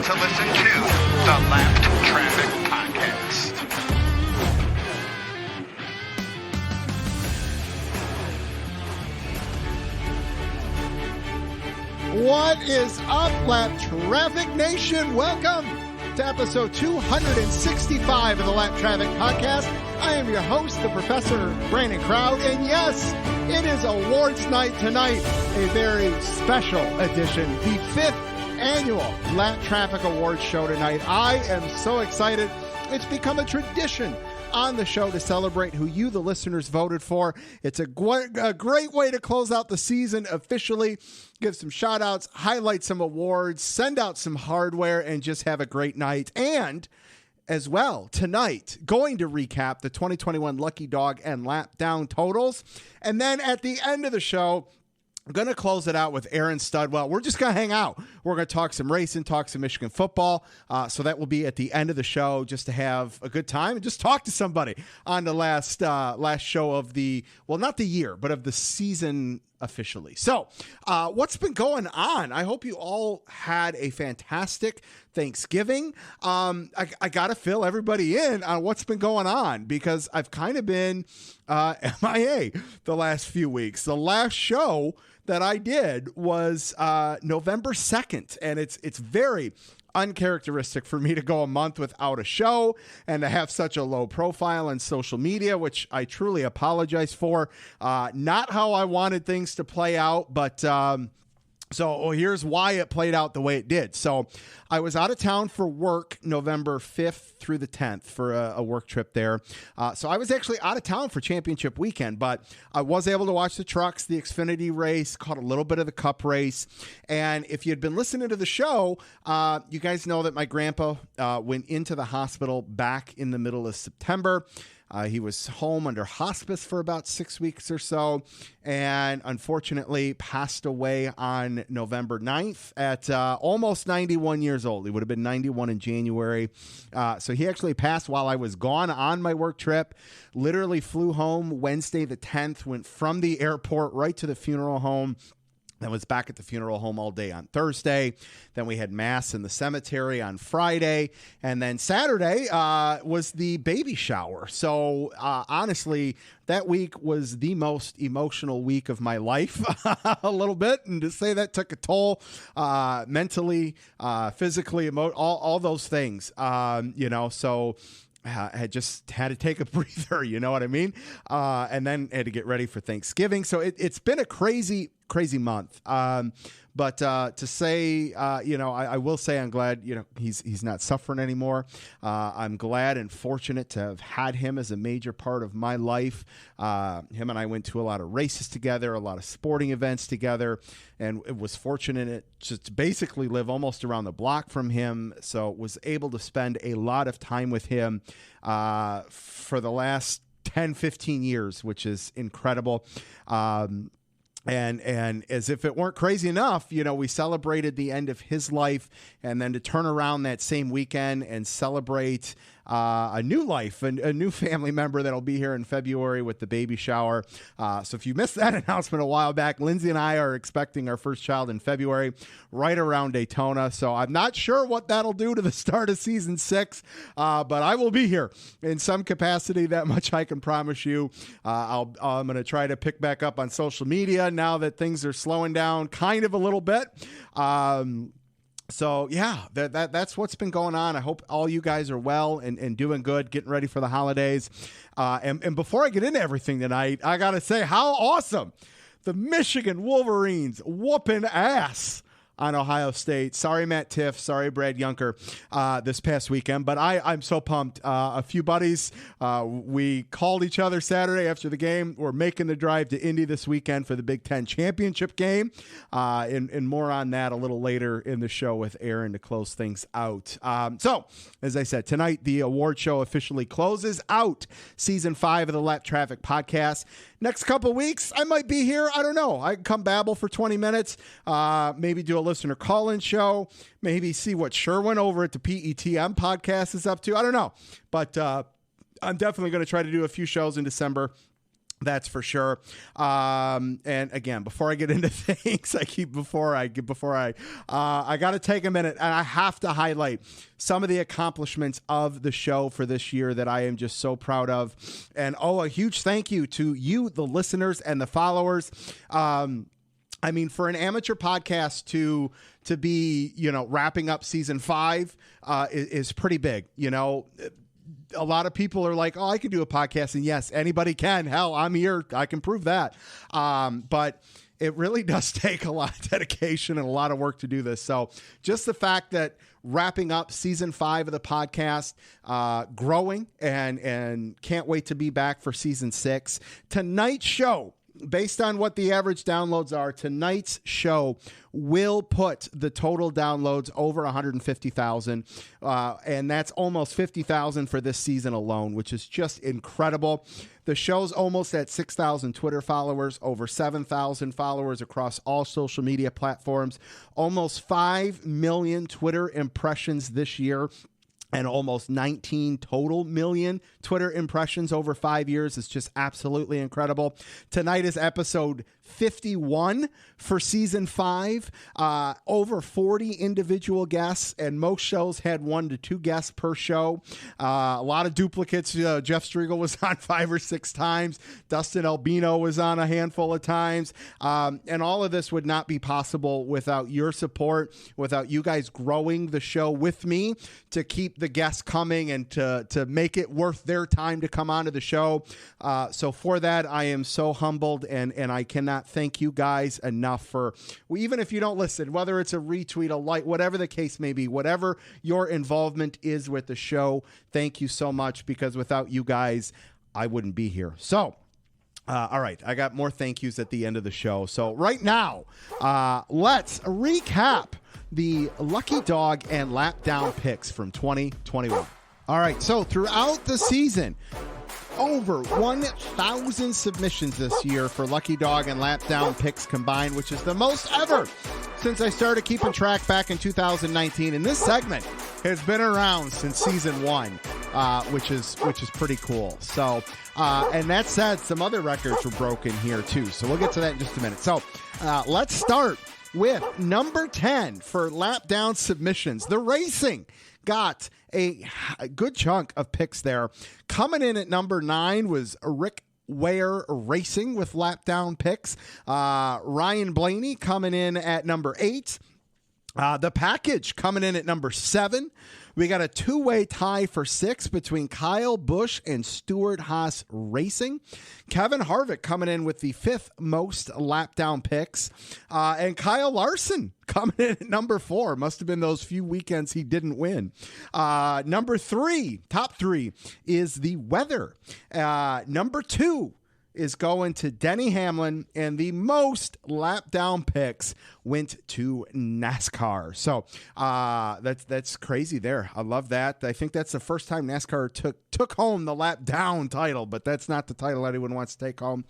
to listen to the Lap Traffic Podcast. What is up, Lap Traffic Nation? Welcome to episode 265 of the Lap Traffic Podcast. I am your host, the Professor Brandon Crowd, and yes, it is awards night tonight, a very special edition, the 5th annual Lap Traffic Awards show tonight. I am so excited. It's become a tradition on the show to celebrate who you, the listeners, voted for. It's a great way to close out the season officially, give some shout outs, highlight some awards, send out some hardware, and just have a great night. And as well, tonight, going to recap the 2021 Lucky Dog and Lap Down totals. And then at the end of the show, I'm going to close it out with Aaron Studwell. We're just going to hang out. We're going to talk some racing, talk some Michigan football. So that will be at the end of the show, just to have a good time and just talk to somebody on the last show of the, well, not the year, but of the season officially. So what's been going on? I hope you all had a fantastic Thanksgiving. I got to fill everybody in on what's been going on because I've kind of been MIA the last few weeks. The last show that I did was November 2nd, and it's very uncharacteristic for me to go a month without a show and to have such a low profile on social media, which I truly apologize for. Not how I wanted things to play out, but so here's why it played out the way it did. So I was out of town for work November 5th through the 10th for a work trip there. So I was actually out of town for championship weekend, but I was able to watch the trucks, the Xfinity race, caught a little bit of the Cup race. And if you had been listening to the show, you guys know that my grandpa went into the hospital back in the middle of September. He was home under hospice for about 6 weeks or so, and unfortunately passed away on November 9th at almost 91 years old. He would have been 91 in January. So he actually passed while I was gone on my work trip. Literally flew home Wednesday the 10th, went from the airport right to the funeral home. Then was back at the funeral home all day on Thursday. Then we had mass in the cemetery on Friday. And then Saturday was the baby shower. So honestly, that week was the most emotional week of my life a little bit. And to say that took a toll mentally, physically, all those things, so I just had to take a breather, you know what I mean? And then had to get ready for Thanksgiving. So it's been a crazy month. But to say, I will say I'm glad, he's not suffering anymore. I'm glad and fortunate to have had him as a major part of my life. Him and I went to a lot of races together, a lot of sporting events together, and it was fortunate to basically live almost around the block from him. So was able to spend a lot of time with him for the last 10, 15 years, which is incredible. And as if it weren't crazy enough, we celebrated the end of his life, and then to turn around that same weekend and celebrate a new life, a new family member that'll be here in February with the baby shower. So if you missed that announcement a while back, Lindsay and I are expecting our first child in February, right around Daytona. So I'm not sure what that'll do to the start of season 6, but I will be here in some capacity. That much I can promise you. I'm going to try to pick back up on social media now that things are slowing down kind of a little bit. So yeah, that's what's been going on. I hope all you guys are well and doing good, getting ready for the holidays. And before I get into everything tonight, I got to say how awesome the Michigan Wolverines whooping ass on Ohio State. Sorry, Matt Tiff. Sorry, Brad Yunker, this past weekend. But I'm so pumped. A few buddies, we called each other Saturday after the game. We're making the drive to Indy this weekend for the Big Ten championship game. And more on that a little later in the show with Aaron to close things out. So, as I said, tonight the award show officially closes out Season 5 of the Lap Traffic Podcast. Next couple weeks, I might be here. I don't know. I can come babble for 20 minutes, maybe do a listener call-in show, maybe see what Sherwin over at the PETM podcast is up to. I don't know. But I'm definitely going to try to do a few shows in December. That's for sure. And again, before I get into things, I got to take a minute and I have to highlight some of the accomplishments of the show for this year that I am just so proud of. And a huge thank you to you, the listeners and the followers. I mean, for an amateur podcast to be, wrapping up season 5 is pretty big. A lot of people are like, I can do a podcast. And yes, anybody can. Hell, I'm here. I can prove that. But it really does take a lot of dedication and a lot of work to do this. So just the fact that wrapping up season 5 of the podcast, growing and can't wait to be back for season 6. Tonight's show, based on what the average downloads are, tonight's show will put the total downloads over 150,000. And that's almost 50,000 for this season alone, which is just incredible. The show's almost at 6,000 Twitter followers, over 7,000 followers across all social media platforms, almost 5 million Twitter impressions this year, and almost 19 total million Twitter impressions over 5 years. It's just absolutely incredible. Tonight is episode 51 for season 5. Over 40 individual guests, and most shows had 1 to 2 guests per show. A lot of duplicates. Jeff Striegel was on 5 or 6 times. Dustin Albino was on a handful of times. And all of this would not be possible without your support, without you guys growing the show with me to keep the guests coming and to make it worth their time to come onto the show. So for that, I am so humbled, and I cannot thank you guys enough for, even if you don't listen, whether it's a retweet, a like, whatever the case may be, whatever your involvement is with the show, thank you so much, because without you guys, I wouldn't be here. So all right, I got more thank yous at the end of the show. So right now, let's recap the Lucky Dog and Lap Down picks from 2021. All right, so throughout the season, over 1,000 submissions this year for Lucky Dog and Lap Down picks combined, which is the most ever since I started keeping track back in 2019. And this segment has been around since season 1, which is pretty cool. So, and that said, some other records were broken here too. So we'll get to that in just a minute. So let's start with number 10 for Lap Down submissions. The Racing got a good chunk of picks there. Coming in at number 9 was Rick Ware Racing with Lap Down picks. Ryan Blaney coming in at number 8. The Package coming in at number 7. We got a 2-way tie for 6 between Kyle Busch and Stuart Haas Racing. Kevin Harvick coming in with the 5th most lap down picks. And Kyle Larson coming in at number 4. Must have been those few weekends he didn't win. Number 3, top 3, is the weather. Number 2 is going to Denny Hamlin, and the most lap down picks went to NASCAR. So that's crazy there. I love that. I think that's the first time NASCAR took home the lap down title, but that's not the title anyone wants to take home.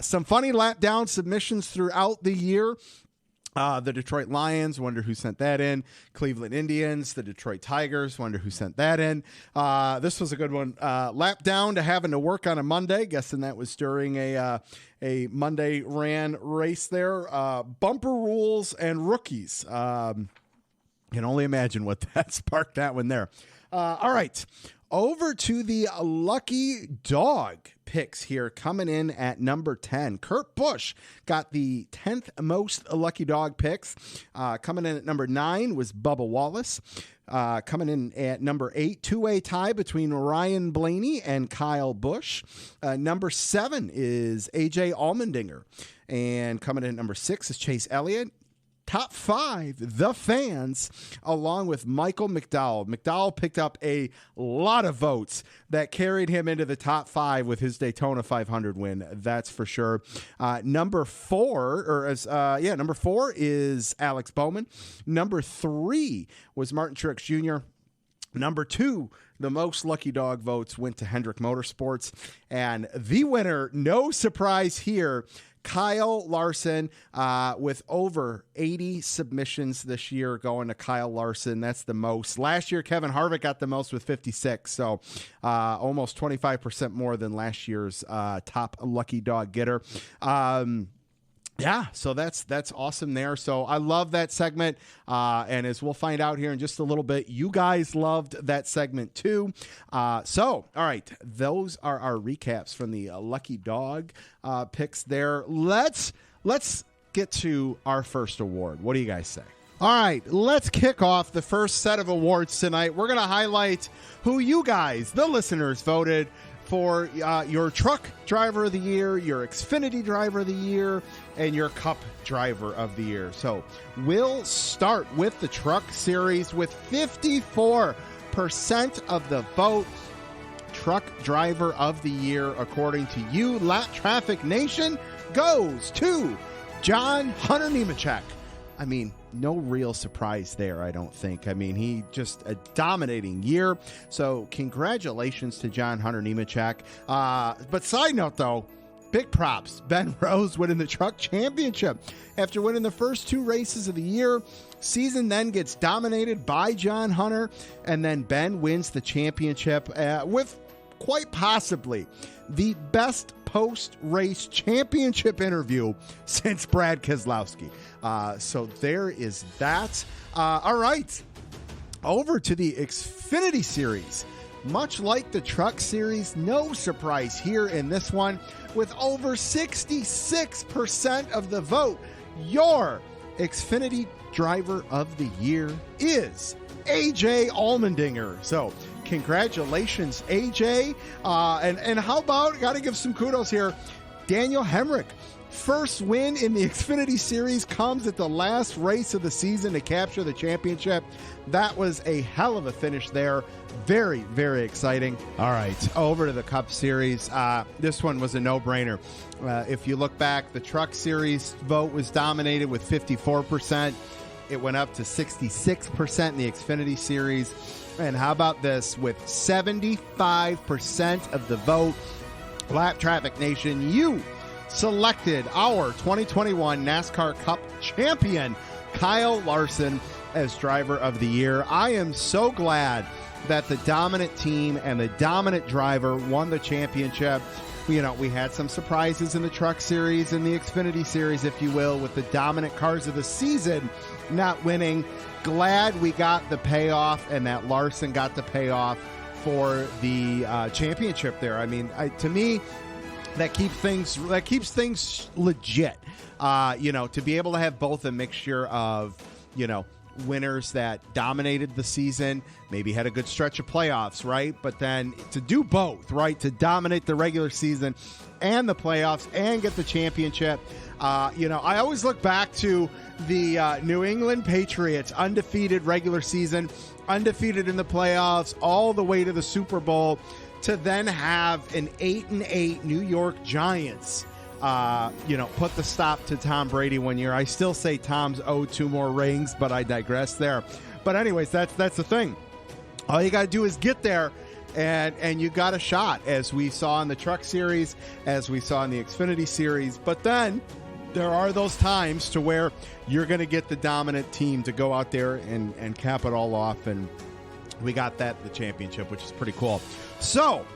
Some funny lap down submissions throughout the year. The Detroit Lions, wonder who sent that in. Cleveland Indians, the Detroit Tigers, wonder who sent that in. This was a good one. Lap down to having to work on a Monday. Guessing that was during a Monday ran race there. Bumper rules and rookies. Can only imagine what that sparked that one there. All right. Over to the Lucky Dog picks here, coming in at number 10. Kurt Busch got the 10th most Lucky Dog picks. Coming in at number 9 was Bubba Wallace. Coming in at number 8, 2-way tie between Ryan Blaney and Kyle Busch. Number 7 is AJ Allmendinger. And coming in at number 6 is Chase Elliott. Top 5, the fans, along with Michael McDowell. McDowell picked up a lot of votes that carried him into the top 5 with his Daytona 500 win. That's for sure. Number 4 is Alex Bowman. Number 3 was Martin Truex Jr. Number 2, the most Lucky Dog votes went to Hendrick Motorsports. And the winner, no surprise here, Kyle Larson with over 80 submissions this year going to Kyle Larson. That's the most. Last year, Kevin Harvick got the most with 56, so almost 25% more than last year's top lucky dog getter. Yeah, so that's awesome there. So I love that segment, and as we'll find out here in just a little bit, you guys loved that segment too. So, all right, those are our recaps from the Lucky Dog picks there. Let's get to our first award. What do you guys say? All right, let's kick off the first set of awards tonight. We're going to highlight who you guys, the listeners, voted for your truck driver of the year, your Xfinity driver of the year, and your Cup driver of the year. So we'll start with the truck series with 54% of the vote. Truck driver of the year, according to you, Lap Traffic Nation, goes to John Hunter Nemechek. I mean, no real surprise there, I don't think. I mean, he just a dominating year. So congratulations to John Hunter Nemechek. But side note, though, big props. Ben Rose winning the truck championship. After winning the first two races of the year, season then gets dominated by John Hunter, and then Ben wins the championship with quite possibly the best post-race championship interview since Brad Keselowski. So there is that. All right, over to the Xfinity Series. Much like the Truck Series, no surprise here in this one. With over 66% of the vote, your Xfinity Driver of the Year is AJ Allmendinger. So congratulations, AJ. And how about, got to give some kudos here, Daniel Hemrick. First win in the Xfinity Series comes at the last race of the season to capture the championship. That was a hell of a finish there. Very, very exciting. All right, over to the Cup Series. This one was a no-brainer. If you look back, the Truck Series vote was dominated with 54%. It went up to 66% in the Xfinity Series. And how about this? With 75% of the vote, Lap Traffic Nation, you selected our 2021 NASCAR Cup champion, Kyle Larson, as driver of the year. I am so glad that the dominant team and the dominant driver won the championship. You know, we had some surprises in the Truck Series and the Xfinity Series, if you will, with the dominant cars of the season not winning. Glad we got the payoff and that Larson got the payoff for the championship there. I mean, to me, that keeps things legit. To be able to have both a mixture of, winners that dominated the season, maybe had a good stretch of playoffs, right? But then to do both, right? To dominate the regular season and the playoffs and get the championship. I always look back to the New England Patriots, undefeated regular season, undefeated in the playoffs, all the way to the Super Bowl, to then have an 8-8 New York Giants, put the stop to Tom Brady one year. I still say Tom's owed 2 more rings, but I digress there. But anyways, that's the thing. All you got to do is get there, and you got a shot, as we saw in the Truck Series, as we saw in the Xfinity Series. But then there are those times to where you're going to get the dominant team to go out there and cap it all off, and we got that, the championship, which is pretty cool. So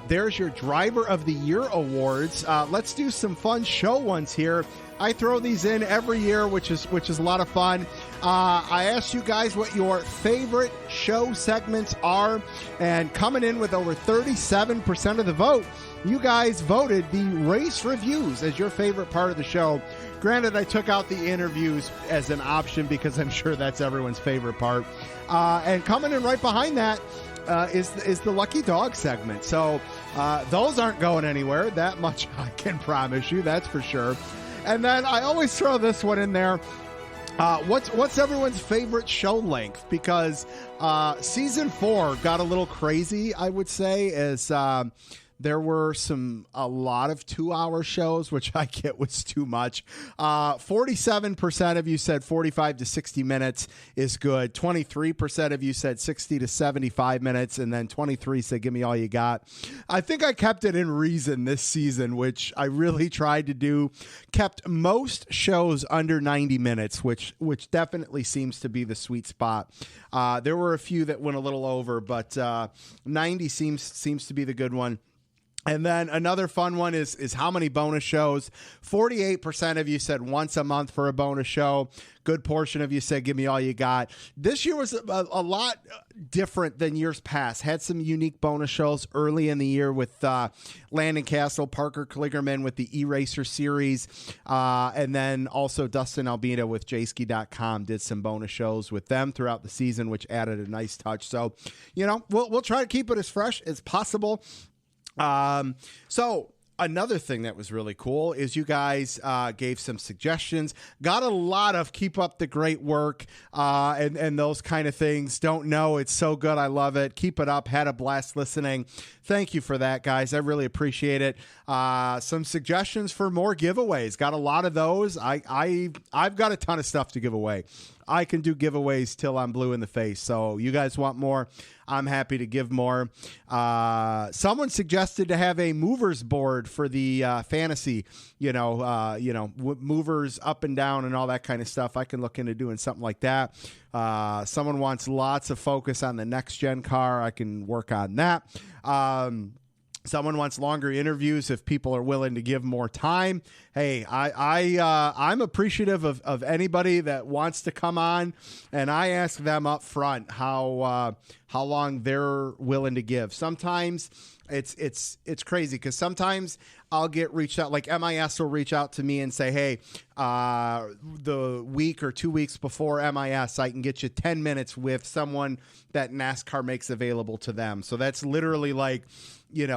there's your Driver of the Year awards. Let's do some fun show ones here. I throw these in every year, which is a lot of fun. I asked you guys what your favorite show segments are, and coming in with over 37% of the vote, you guys voted the race reviews as your favorite part of the show. Granted, I took out the interviews as an option because I'm sure that's everyone's favorite part. And coming in right behind that is the Lucky Dog segment. So those aren't going anywhere. That much I can promise you. That's for sure. And then I always throw this one in there. What's everyone's favorite show length? Because season 4 got a little crazy, I would say, as There were a lot of 2-hour shows, which I get was too much. 47% of you said 45 to 60 minutes is good. 23% of you said 60 to 75 minutes. And then 23 said, give me all you got. I think I kept it in reason this season, which I really tried to do. Kept most shows under 90 minutes, which definitely seems to be the sweet spot. There were a few that went a little over, but 90 seems to be the good one. And then another fun one is how many bonus shows. 48% of you said once a month for a bonus show. Good portion of you said, give me all you got. This year was a lot different than years past. Had some unique bonus shows early in the year with Landon Castle, Parker Kligerman with the Eraser series. And then also Dustin Albino with Jayski.com did some bonus shows with them throughout the season, which added a nice touch. So, we'll try to keep it as fresh as possible. So another thing that was really cool is you guys gave some suggestions, got a lot of keep up the great work and those kind of things. Don't know. It's so good. I love it. Keep it up. Had a blast listening. Thank you for that, guys. I really appreciate it. Some suggestions for more giveaways. Got a lot of those. I've got a ton of stuff to give away. I can do giveaways till I'm blue in the face. So you guys want more? I'm happy to give more. Someone suggested to have a movers board for the fantasy, movers up and down and all that kind of stuff. I can look into doing something like that. Someone wants lots of focus on the next gen car. I can work on that. Someone wants longer interviews if people are willing to give more time. Hey, I'm appreciative of anybody that wants to come on, and I ask them up front how long they're willing to give. Sometimes it's crazy because sometimes I'll get reached out, like MIS will reach out to me and say, hey, the week or 2 weeks before MIS, I can get you 10 minutes with someone that NASCAR makes available to them. So that's literally like, they're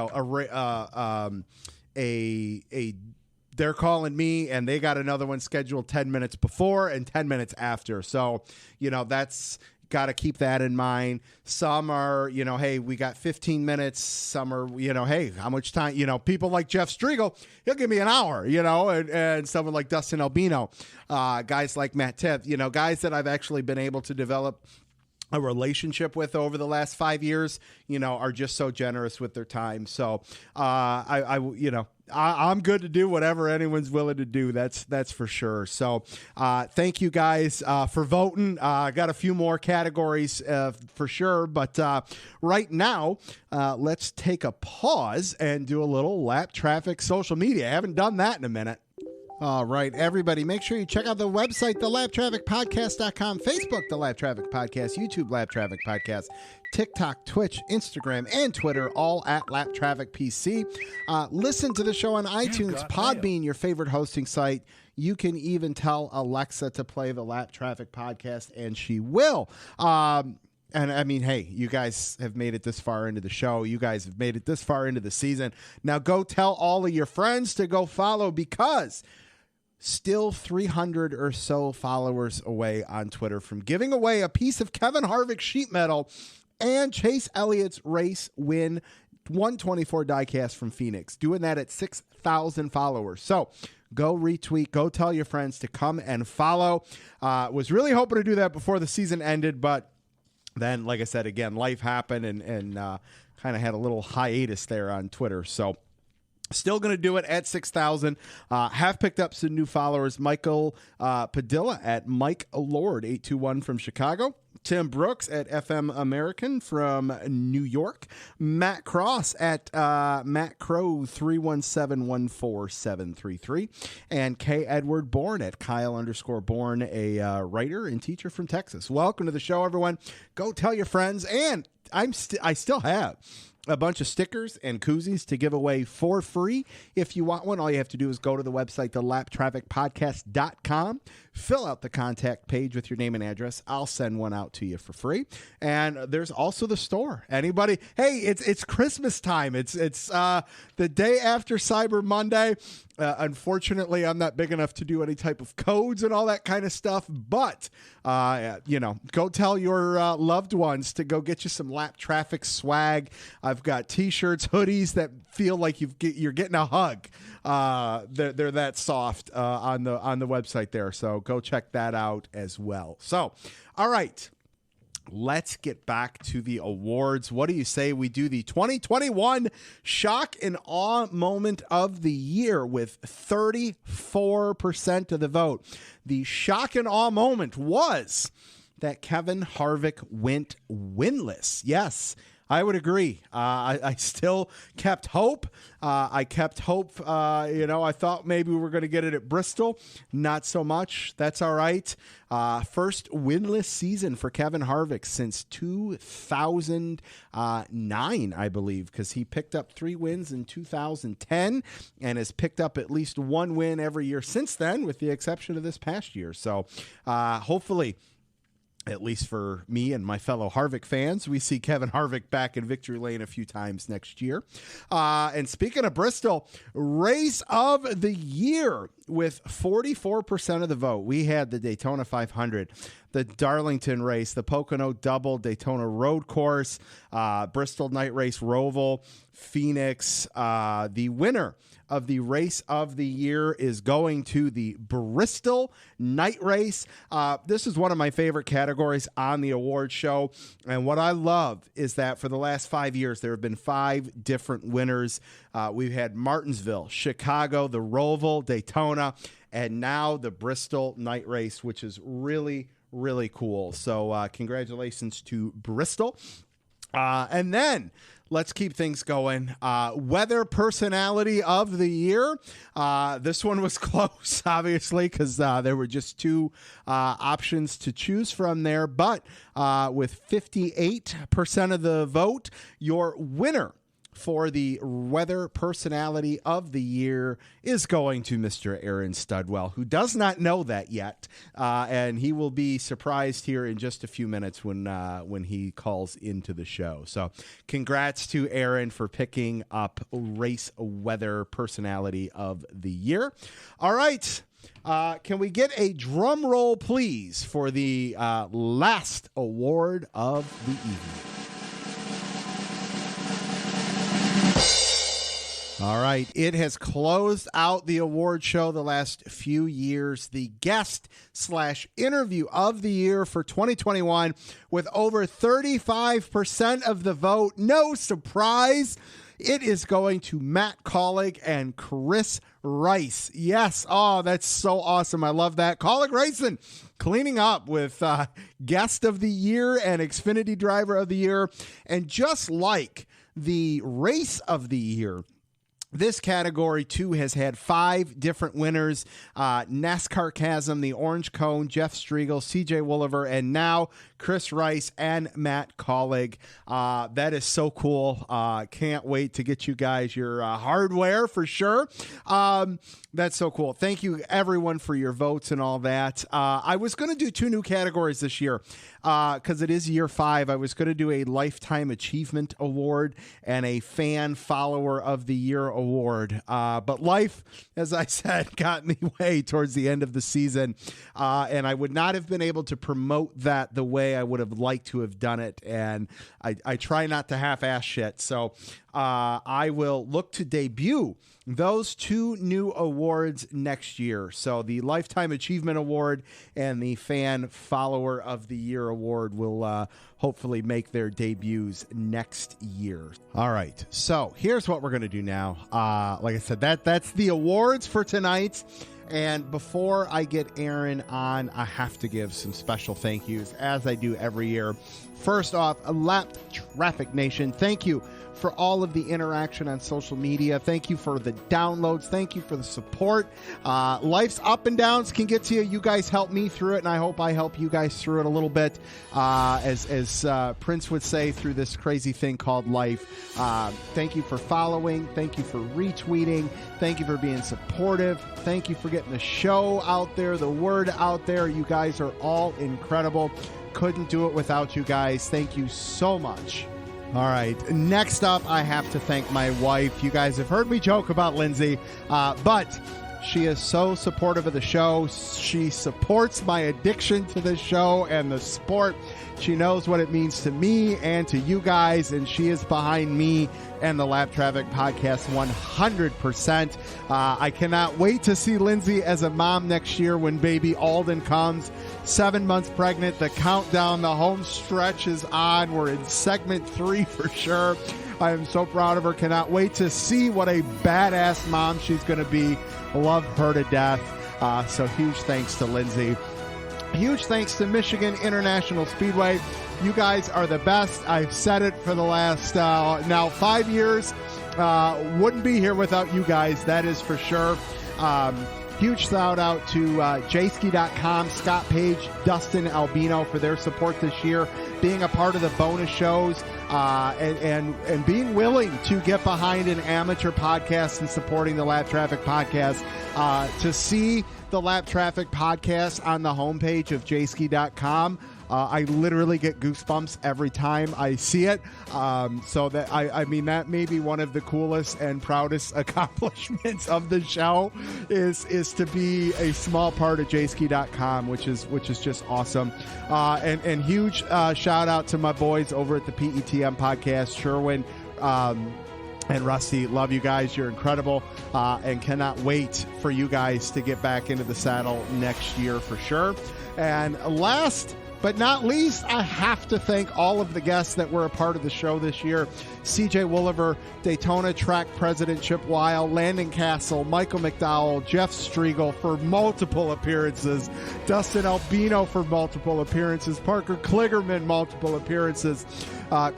calling me and they got another one scheduled 10 minutes before and 10 minutes after. So, that's got to keep that in mind. Some are, hey, we got 15 minutes. Some are, hey, how much time? People like Jeff Striegel, he'll give me an hour, and someone like Dustin Albino, guys like Matt Tiff, guys that I've actually been able to develop a relationship with over the last 5 years, are just so generous with their time. So I'm good to do whatever anyone's willing to do. That's for sure. So thank you guys for voting. Got a few more categories for sure. But right now, let's take a pause and do a little lap traffic social media. I haven't done that in a minute. All right, everybody, make sure you check out the website, thelaptrafficpodcast.com, Facebook, The Lap Traffic Podcast, YouTube, Lap Traffic Podcast, TikTok, Twitch, Instagram, and Twitter, all at Lap Traffic PC. Listen to the show on iTunes, Podbean, your favorite hosting site. You can even tell Alexa to play the Lap Traffic Podcast, and she will. And I mean, hey, you guys have made it this far into the show. You guys have made it this far into the season. Now go tell all of your friends to go follow, because still 300 or so followers away on Twitter from giving away a piece of Kevin Harvick's sheet metal and Chase Elliott's race win 124 diecast from Phoenix. Doing that at 6,000 followers. So go retweet, go tell your friends to come and follow. Was really hoping to do that before the season ended, but then, like I said, again, life happened and kind of had a little hiatus there on Twitter. So still going to do it at 6,000. Have picked up some new followers. Michael Padilla at Mike Lord 821 from Chicago. Tim Brooks at FM American from New York. Matt Cross at Matt Crow 317-14733. And K. Edward Bourne at Kyle_Bourne, a writer and teacher from Texas. Welcome to the show, everyone. Go tell your friends. And I still have a bunch of stickers and koozies to give away for free. If you want one, all you have to do is go to the website, thelaptrafficpodcast.com, fill out the contact page with your name and address. I'll send one out to you for free. And there's also the store. Anybody? Hey, it's Christmas time. It's the day after Cyber Monday. Unfortunately, I'm not big enough to do any type of codes and all that kind of stuff. But, go tell your loved ones to go get you some Lap Traffic swag. I've got T-shirts, hoodies that feel like you're getting a hug. They're that soft on the website there. So go check that out as well. So, all right. Let's get back to the awards. What do you say we do the 2021 Shock and Awe Moment of the Year with 34% of the vote? The Shock and Awe moment was that Kevin Harvick went winless. Yes, I would agree. I still kept hope. I thought maybe we were going to get it at Bristol. Not so much. That's all right. First winless season for Kevin Harvick since 2009, I believe, because he picked up 3 wins in 2010 and has picked up at least 1 win every year since then, with the exception of this past year. So hopefully, at least for me and my fellow Harvick fans, we see Kevin Harvick back in victory lane a few times next year. And speaking of Bristol, race of the year with 44% of the vote. We had the Daytona 500, the Darlington race, the Pocono Double, Daytona Road Course, Bristol Night Race, Roval, Phoenix. The winner of the race of the year is going to the Bristol Night Race. This is one of my favorite categories on the award show. And what I love is that for the last 5 years, there have been 5 different winners. We've had Martinsville, Chicago, the Roval, Daytona, and now the Bristol Night Race, which is really, really cool. So congratulations to Bristol. And then let's keep things going. Weather Personality of the Year. This one was close, obviously, because there were just 2 options to choose from there. But with 58% of the vote, your winner for the Weather Personality of the Year is going to Mr. Aaron Studwell, who does not know that yet, and he will be surprised here in just a few minutes when he calls into the show. So congrats to Aaron for picking up Race Weather Personality of the Year. All right. Can we get a drum roll, please, for the last award of the evening? All right. It has closed out the award show the last few years. The guest/interview of the year for 2021 with over 35% of the vote. No surprise. It is going to Matt Collig and Chris Rice. Yes. Oh, that's so awesome. I love that. Collig Racing cleaning up with guest of the year and Xfinity driver of the year. And just like the race of the year, this category, too, has had 5 different winners. NASCAR Chasm, the Orange Cone, Jeff Striegel, CJ Wolliver, and now Chris Rice and Matt Collig. That is so cool. Can't wait to get you guys your hardware for sure. That's so cool. Thank you, everyone, for your votes and all that. I was going to do 2 new categories this year because it is year 5. I was going to do a Lifetime Achievement Award and a Fan Follower of the Year Award. But life, as I said, got in the way towards the end of the season. And I would not have been able to promote that the way I would have liked to have done it. And I try not to half-ass shit. So I will look to debut those 2 new awards next year. So the Lifetime Achievement Award and the Fan Follower of the Year Award will hopefully make their debuts next year. All right. So here's what we're going to do now. Like I said, that's the awards for tonight. And before I get Aaron on, I have to give some special thank yous, as I do every year. First off, Lap Traffic Nation, thank you for all of the interaction on social media. Thank you for the downloads. Thank you for the support. Life's up and downs can get to you. You guys help me through it, and I hope I help you guys through it a little bit. As Prince would say, through this crazy thing called life. Thank you for following. Thank you for retweeting. Thank you for being supportive. Thank you for getting the show out there, the word out there. You guys are all incredible. Couldn't do it without you guys. Thank you so much. All right. Next up, I have to thank my wife. You guys have heard me joke about Lindsay, but she is so supportive of the show. She supports my addiction to the show and the sport. She knows what it means to me and to you guys, and she is behind me and the Lap Traffic Podcast 100%. I cannot wait to see Lindsay as a mom next year when baby Alden comes. 7 months pregnant. The countdown, the home stretch is on. We're in segment 3 for sure. I am so proud of her. Cannot wait to see what a badass mom she's going to be. Love her to death. So huge thanks to Lindsay. Huge thanks to Michigan International Speedway. You guys are the best. I've said it for the last now 5 years. Wouldn't be here without you guys. That is for sure. Huge shout out to jski.com, Scott Page, Dustin Albino for their support this year, being a part of the bonus shows, and being willing to get behind an amateur podcast and supporting the Lap Traffic Podcast. To see the Lap Traffic Podcast on the homepage of jski.com, I literally get goosebumps every time I see it. So that I mean, that may be one of the coolest and proudest accomplishments of the show is to be a small part of jski.com, which is just awesome. And huge shout out to my boys over at the PETM podcast, Sherwin, and Rusty. Love you guys. You're incredible. And cannot wait for you guys to get back into the saddle next year for sure. And last but not least, I have to thank all of the guests that were a part of the show this year. CJ Wolliver, Daytona Track President Chip Weil, Landon Castle, Michael McDowell, Jeff Striegel for multiple appearances, Dustin Albino for multiple appearances, Parker Kligerman multiple appearances,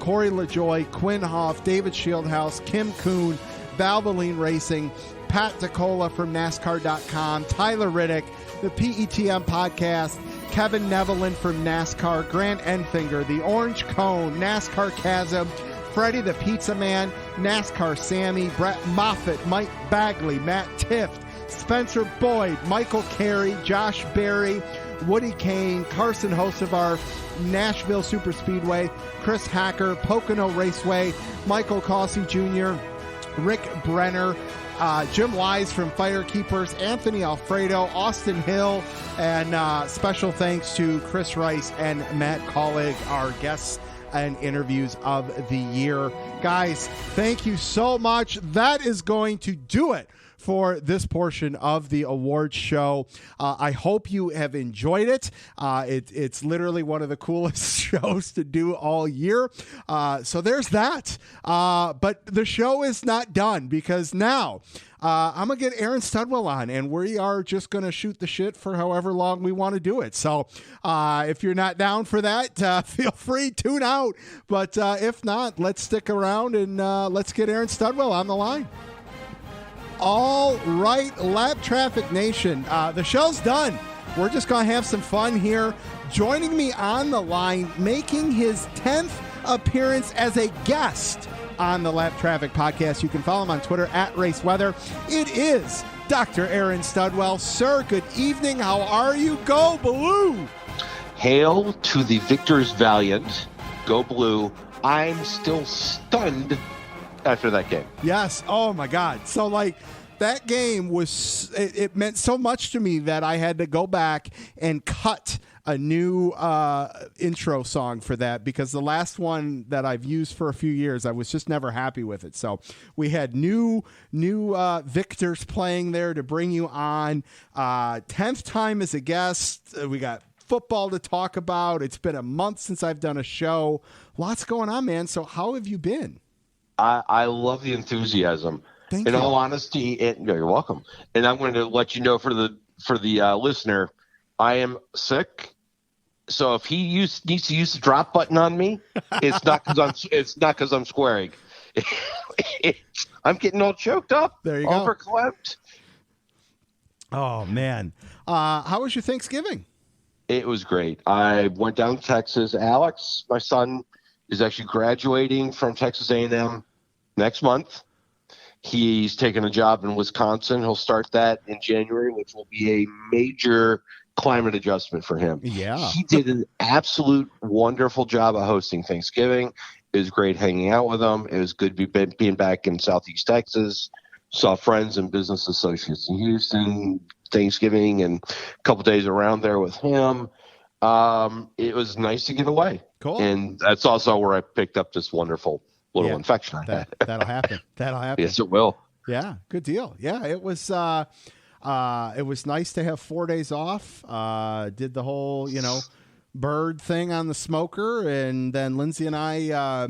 Corey LaJoy, Quinn Hoff, David Shieldhouse, Kim Kuhn, Valvoline Racing, Pat DeCola from NASCAR.com, Tyler Riddick, the PETM Podcast, Kevin Nevelin from NASCAR, Grant Enfinger, the Orange Cone, NASCAR Chasm, Freddie the Pizza Man, NASCAR Sammy, Brett Moffitt, Mike Bagley, Matt Tift, Spencer Boyd, Michael Carey, Josh Berry, Woody Kane, Carson Hocevar, Nashville Super Speedway, Chris Hacker, Pocono Raceway, Michael Causey Jr., Rick Brenner, Jim Wise from Firekeepers, Anthony Alfredo, Austin Hill, and special thanks to Chris Rice and Matt Collig, our guests and interviews of the year. Guys, thank you so much. That is going to do it for this portion of the awards show. I hope you have enjoyed it. It's literally one of the coolest shows to do all year. So there's that. But the show is not done, because now I'm going to get Aaron Studwell on, and we are just going to shoot the shit for however long we want to do it. So if you're not down for that, feel free, tune out. But if not, let's stick around and let's get Aaron Studwell on the line. All right, Lap Traffic Nation, the show's done. We're just going to have some fun here. Joining me on the line, making his 10th appearance as a guest on the Lap Traffic Podcast. You can follow him on Twitter at RaceWeather. It is Dr. Aaron Studwell. Sir, good evening. How are you? Go Blue! Hail to the victors valiant. Go Blue. I'm still stunned after that game. Yes. Oh, my God. So, that game was, it meant so much to me that I had to go back and cut a new intro song for that, because the last one that I've used for a few years, I was just never happy with it. So we had new victors playing there to bring you on. 10th time as a guest. We got football to talk about. It's been a month since I've done a show. Lots going on, man. So how have you been? I love the enthusiasm. Thank in you. all honesty, you're welcome. And I'm going to let you know for the listener, I am sick. So if he needs to use the drop button on me, it's not because I'm squaring. I'm getting all choked up. There you go. go. Oh man, how was your Thanksgiving? It was great. I went down to Texas. Alex, my son, is actually graduating from Texas A&M next month. He's taking a job in Wisconsin. He'll start that in January, which will be a major climate adjustment for him. Yeah. He did an absolute wonderful job of hosting Thanksgiving. It was great hanging out with him. It was good being back in Southeast Texas. Saw friends and business associates in Houston, Thanksgiving, and a couple days around there with him. It was nice to get away. Cool. And that's also where I picked up this wonderful little infection I had. That'll happen. That'll happen. Yes, it will. Yeah, good deal. Yeah, it was nice to have 4 days off. Did the whole, bird thing on the smoker, and then Lindsay and I,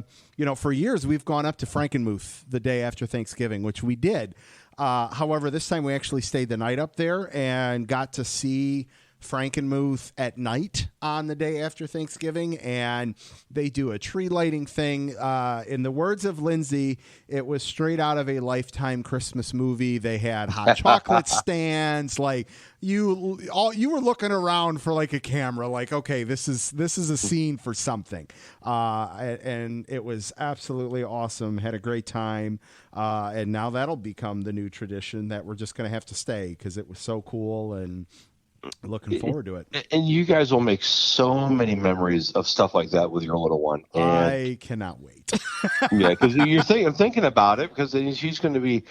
for years we've gone up to Frankenmuth the day after Thanksgiving, which we did. However, this time we actually stayed the night up there and got to see Frankenmuth at night on the day after Thanksgiving, and they do a tree lighting thing. In the words of Lindsay, it was straight out of a Lifetime Christmas movie. They had hot chocolate stands. Like you were looking around for like a camera, like, okay, this is a scene for something. And it was absolutely awesome. Had a great time. And now that'll become the new tradition that we're just going to have to stay because it was so cool, and looking forward to it. And you guys will make so many memories of stuff like that with your little one. And I cannot wait. yeah, because I'm thinking about it, because she's going to be,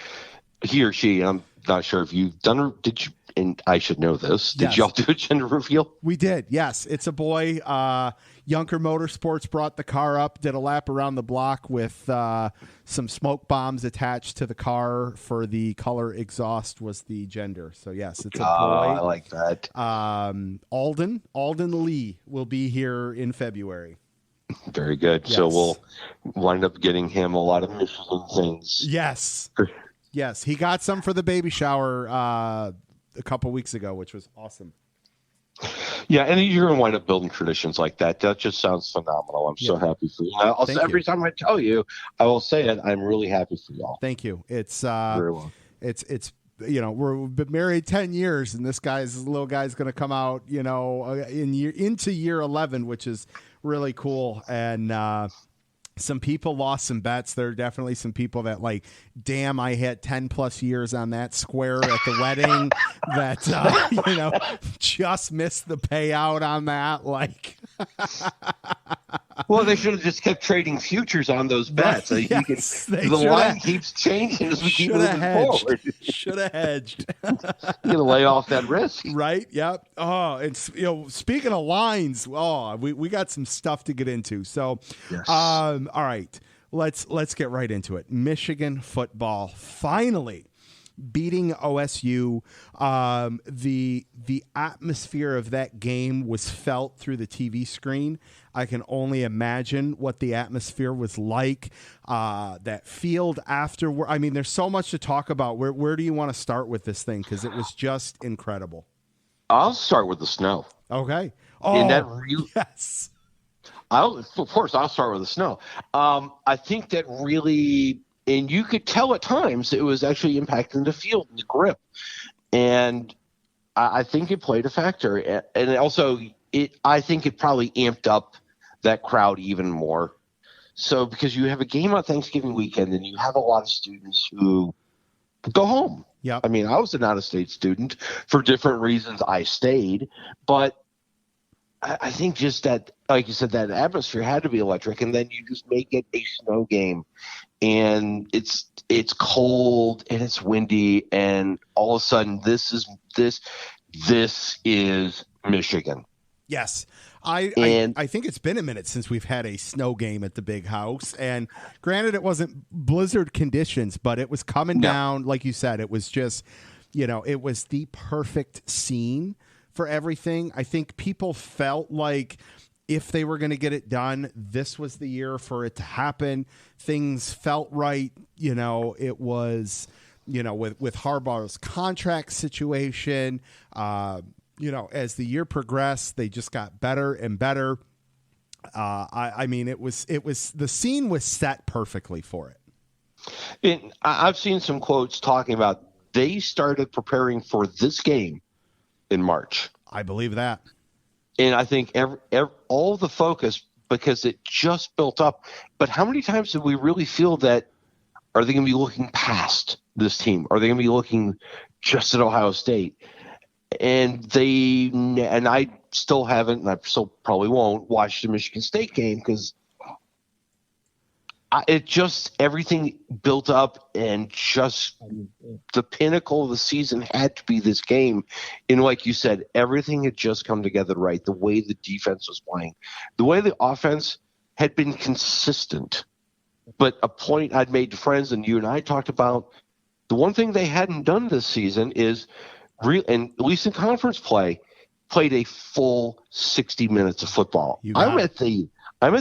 he or she, I'm not sure if you've done, did you, and I should know this, did Yes. y'all do a gender reveal? We did, yes. It's a boy. Yunker Motorsports brought the car up, did a lap around the block with some smoke bombs attached to the car for the color exhaust was the gender. So, yes, it's a boy. I like that. Alden Lee will be here in February. Very good. Yes. So we'll wind up getting him a lot of Michelin things. Yes. Yes, he got some for the baby shower a couple weeks ago, which was awesome. Yeah, and you're going to wind up building traditions like that. That just sounds phenomenal. I'm so happy for you. Every time I tell you, I will say it. I'm really happy for y'all. Thank you. It's Very well. it's we've been married 10 years, and this little guy's going to come out, into year 11, which is really cool. And some people lost some bets. There are definitely some people that like, damn, I had 10 plus years on that square at the wedding that, just missed the payout on that. Like, well, they should have just kept trading futures on those bets. Right, yes, the line keeps changing as we keep moving forward. Should have hedged. You're going to lay off that risk. Right. Yep. Oh, and speaking of lines, we got some stuff to get into. So, Yes. all right, let's get right into it. Michigan football finally beating OSU. The atmosphere of that game was felt through the TV screen. I can only imagine what the atmosphere was like. That field afterward. I mean, there's so much to talk about. Where do you want to start with this thing? Because it was just incredible. I'll start with the snow. Okay. And that yes. I'll start with the snow. I think that really, and you could tell at times it was actually impacting the field and the grip. And I think it played a factor. And also, I think it probably amped up that crowd even more. So because you have a game on Thanksgiving weekend and you have a lot of students who go home. Yep. I mean, I was an out-of-state student for different reasons. I stayed, but I think just that, like you said, that atmosphere had to be electric, and then you just make it a snow game, and it's cold and it's windy, and all of a sudden this is Michigan. Yes. I think it's been a minute since we've had a snow game at the big house. And granted, it wasn't blizzard conditions, but it was coming down. Like you said, it was just, it was the perfect scene for everything. I think people felt like if they were going to get it done, this was the year for it to happen. Things felt right. It was, with Harbaugh's contract situation, as the year progressed, they just got better and better. I mean, it was the scene was set perfectly for it. And I've seen some quotes talking about they started preparing for this game in March. I believe that. And I think all the focus, because it just built up. But how many times did we really feel that, are they going to be looking past this team? Are they going to be looking just at Ohio State? And I still haven't, and I still probably won't watch the Michigan State game because It just everything built up, and just the pinnacle of the season had to be this game. And like you said, everything had just come together right. The way the defense was playing, the way the offense had been consistent. But a point I'd made to friends, and you and I talked about, the one thing they hadn't done this season is and at least in conference play, played a full 60 minutes of football. I'm at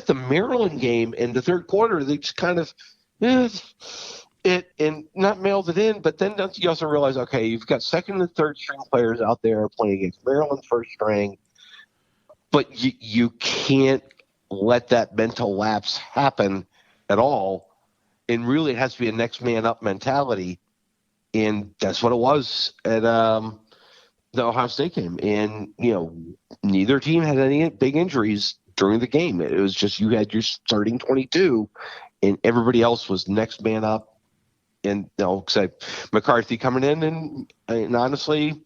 the Maryland game in the third quarter. They just kind of it and not mailed it in. But then you also realize, okay, you've got second and third string players out there playing against Maryland's first string, but you can't let that mental lapse happen at all. And really, it has to be a next man up mentality, and that's what it was at the Ohio State game. And neither team had any big injuries during the game. It was just you had your starting 22, and everybody else was next man up. And McCarthy coming in, and honestly,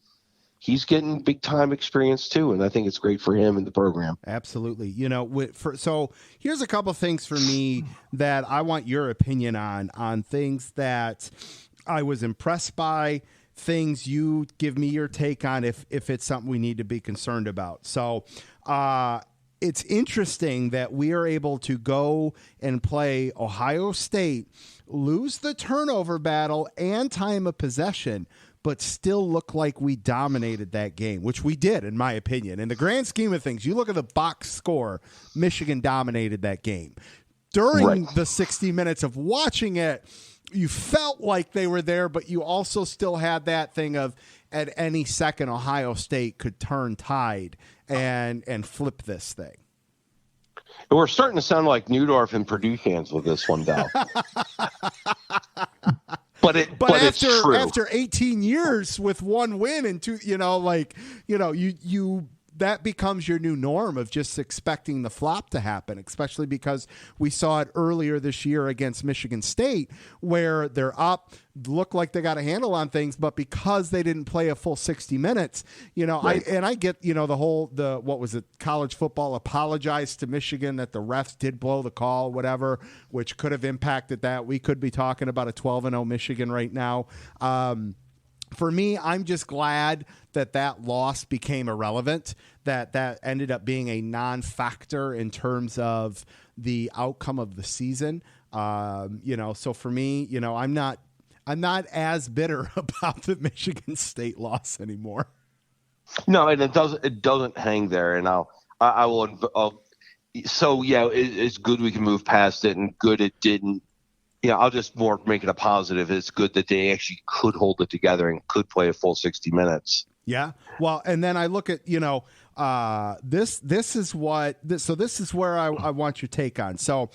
he's getting big time experience too, and I think it's great for him and the program. Absolutely. So here's a couple things for me that I want your opinion on things that I was impressed by, things you give me your take on if it's something we need to be concerned about. So it's interesting that we are able to go and play Ohio State, lose the turnover battle and time of possession, but still look like we dominated that game, which we did, in my opinion. In the grand scheme of things, you look at the box score, Michigan dominated that game. During the 60 minutes of watching it, you felt like they were there, but you also still had that thing of at any second Ohio State could turn tide and flip this thing. We're starting to sound like Neudorf and Purdue fans with this one, Dal. But it's true. After 18 years with one win and two, that becomes your new norm of just expecting the flop to happen, especially because we saw it earlier this year against Michigan State, where they're up, look like they got a handle on things, but because they didn't play a full 60 minutes, right. I get, what was it? College football apologized to Michigan that the refs did blow the call, whatever, which could have impacted that. We could be talking about a 12-0 Michigan right now. For me, I'm just glad that loss became irrelevant, that ended up being a non-factor in terms of the outcome of the season. So for me, I'm not as bitter about the Michigan State loss anymore. No, and it doesn't hang there. And it's good we can move past it, and good it didn't. I'll just more make it a positive. It's good that they actually could hold it together and could play a full 60 minutes. Yeah. Well, and then I look at, this is where I want your take on. So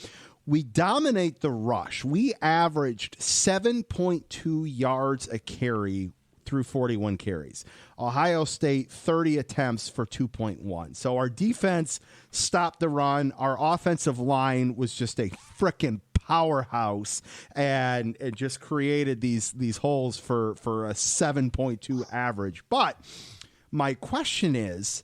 we dominate the rush. We averaged 7.2 yards a carry through 41 carries. Ohio State, 30 attempts for 2.1. So our defense stopped the run. Our offensive line was just a frickin' powerhouse and it just created these holes for a 7.2 average. But my question is,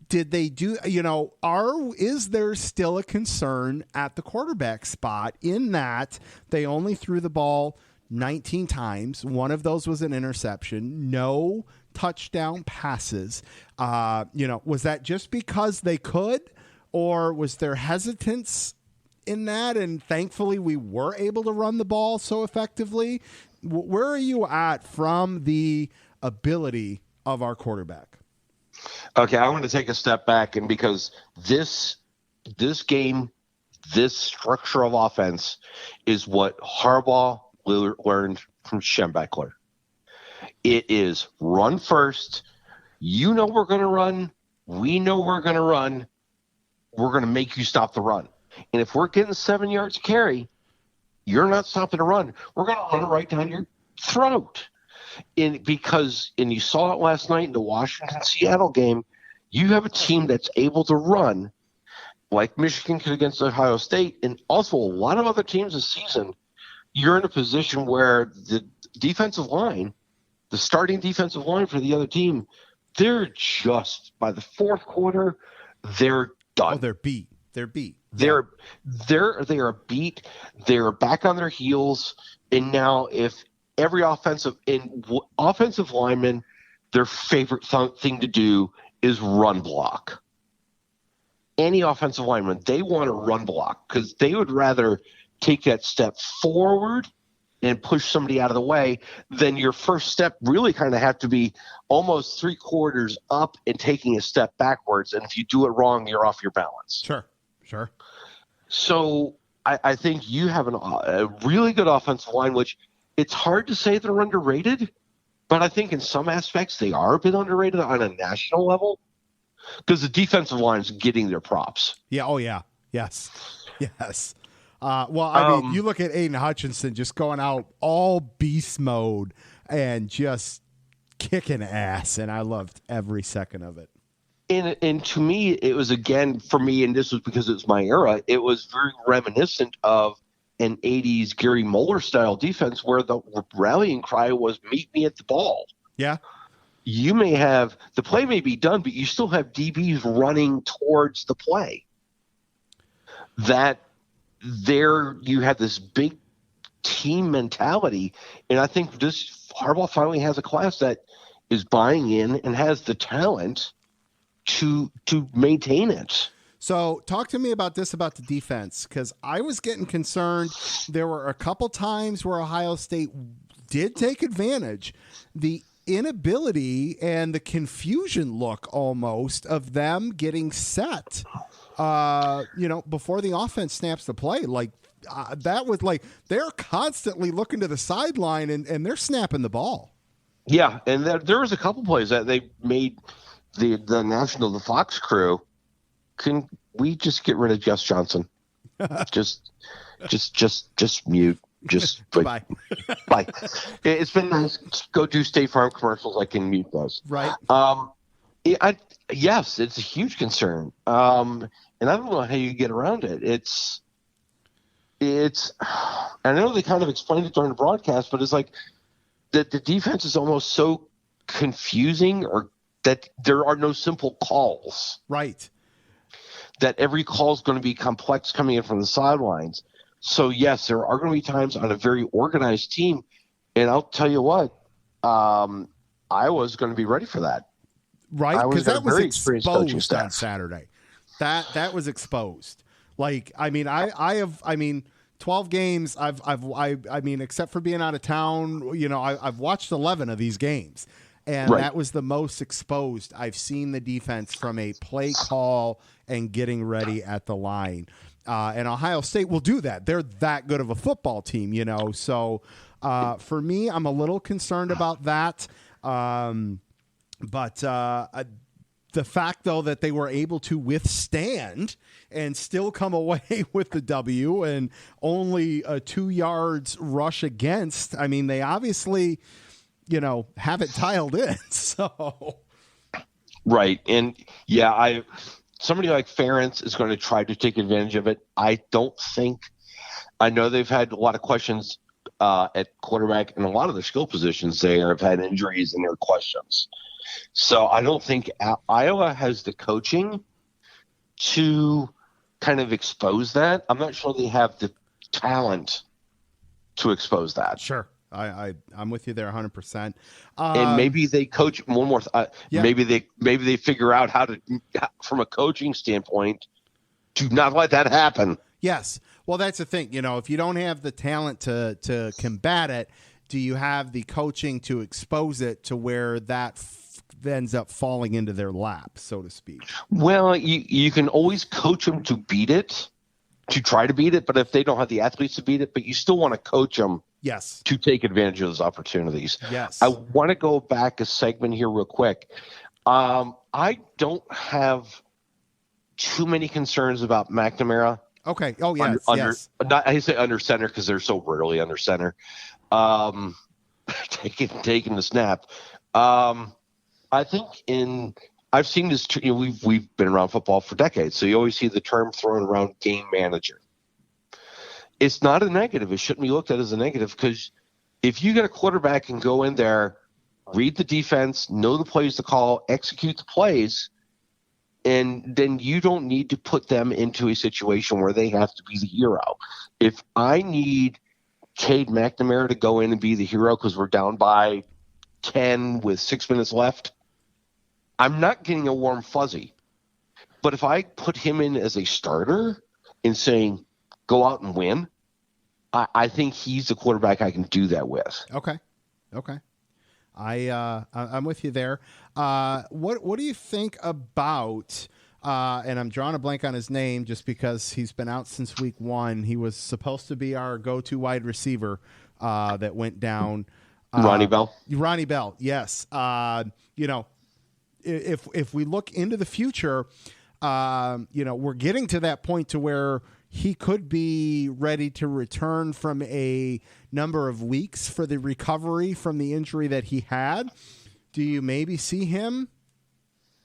did they do, is there still a concern at the quarterback spot in that they only threw the ball 19 times? One of those was an interception, no touchdown passes. Was that just because they could, or was there hesitance in that? And thankfully we were able to run the ball so effectively. Where are you at from the ability of our quarterback? Okay, I want to take a step back, and because this game, this structure of offense is what Harbaugh learned from Schembechler. It is run first. We're going to run. We know we're going to run. We're going to make you stop the run. And if we're getting 7 yards carry, you're not stopping the run. We're going to run it right down your throat. And you saw it last night in the Washington-Seattle game, you have a team that's able to run like Michigan could against Ohio State, and also a lot of other teams this season. You're in a position where the defensive line, the starting defensive line for the other team, they're just, by the fourth quarter, they're done. Oh, they're beat. They're they're beat. They're back on their heels, and now if every offensive lineman, their favorite thing to do is run block. Any offensive lineman, they want to run block because they would rather take that step forward and push somebody out of the way, then your first step really kind of have to be almost 3/4 up and taking a step backwards. And if you do it wrong, you're off your balance. Sure. So I think you have a really good offensive line, which it's hard to say they're underrated, but I think in some aspects they are a bit underrated on a national level because the defensive line is getting their props. Yeah. Oh, yeah. Yes. Well, I mean, you look at Aiden Hutchinson just going out all beast mode and just kicking ass, and I loved every second of it. And to me, it was, again, for me, and this was because it was my era, it was very reminiscent of an 80s Gary Moeller-style defense where the rallying cry was, meet me at the ball. Yeah. You may have – the play may be done, but you still have DBs running towards the play. That – there you have this big team mentality, and I think Harbaugh finally has a class that is buying in and has the talent to maintain it. So talk to me about the defense, because I was getting concerned. There were a couple times where Ohio State did take advantage. The inability and the confusion look almost of them getting set before the offense snaps the play, that was they're constantly looking to the sideline and they're snapping the ball. Yeah, and there was a couple plays that they made the Fox crew. Can we just get rid of Jess Johnson? just mute. Just bye. Bye. It's been nice. Go do State Farm commercials. I can mute those. Right. Yes, it's a huge concern. And I don't know how you get around it. It's. I know they kind of explained it during the broadcast, but it's like the defense is almost so confusing, or that there are no simple calls. Right. That every call is going to be complex coming in from the sidelines. So yes, there are going to be times on a very organized team, and I'll tell you what, I was going to be ready for that. Right, because that was exposed on Saturday. That was exposed. 12 games. Except for being out of town, I've watched 11 of these games, and right. That was the most exposed I've seen the defense from a play call and getting ready at the line. And Ohio State will do that. They're that good of a football team, So for me, I'm a little concerned about that. But the fact, though, that they were able to withstand and still come away with the W and only a 2 yards rush against, they obviously, have it dialed in. So, right. And yeah, somebody like Ferentz is going to try to take advantage of it. I know they've had a lot of questions at quarterback, and a lot of the skill positions there have had injuries and their questions. So I don't think Iowa has the coaching to kind of expose that. I'm not sure they have the talent to expose that. Sure. I'm with you there 100%. And maybe they coach one more. Yeah. Maybe they figure out how to, from a coaching standpoint, to not let that happen. Yes. Well, that's the thing. If you don't have the talent to combat it, do you have the coaching to expose it to where that ends up falling into their lap, so to speak? Well, you can always coach them to beat it, to try to beat it. But if they don't have the athletes to beat it, but you still want to coach them. Yes. To take advantage of those opportunities. Yes. I want to go back a segment here real quick. I don't have too many concerns about McNamara. Okay. Oh, yes. Yes. I say under center because they're so rarely under center. Taking the snap. I think I've seen this. We've been around football for decades, so you always see the term thrown around, game manager. It's not a negative. It shouldn't be looked at as a negative, because if you get a quarterback and go in there, read the defense, know the plays to call, execute the plays, And then you don't need to put them into a situation where they have to be the hero. If I need Cade McNamara to go in and be the hero because we're down by 10 with 6 minutes left, I'm not getting a warm fuzzy. But if I put him in as a starter and saying, go out and win, I think he's the quarterback I can do that with. Okay. I'm with you there. What do you think about? And I'm drawing a blank on his name just because he's been out since week 1. He was supposed to be our go-to wide receiver that went down. Ronnie Bell. Ronnie Bell, yes. If we look into the future, we're getting to that point to where he could be ready to return from a number of weeks for the recovery from the injury that he had. Do you maybe see him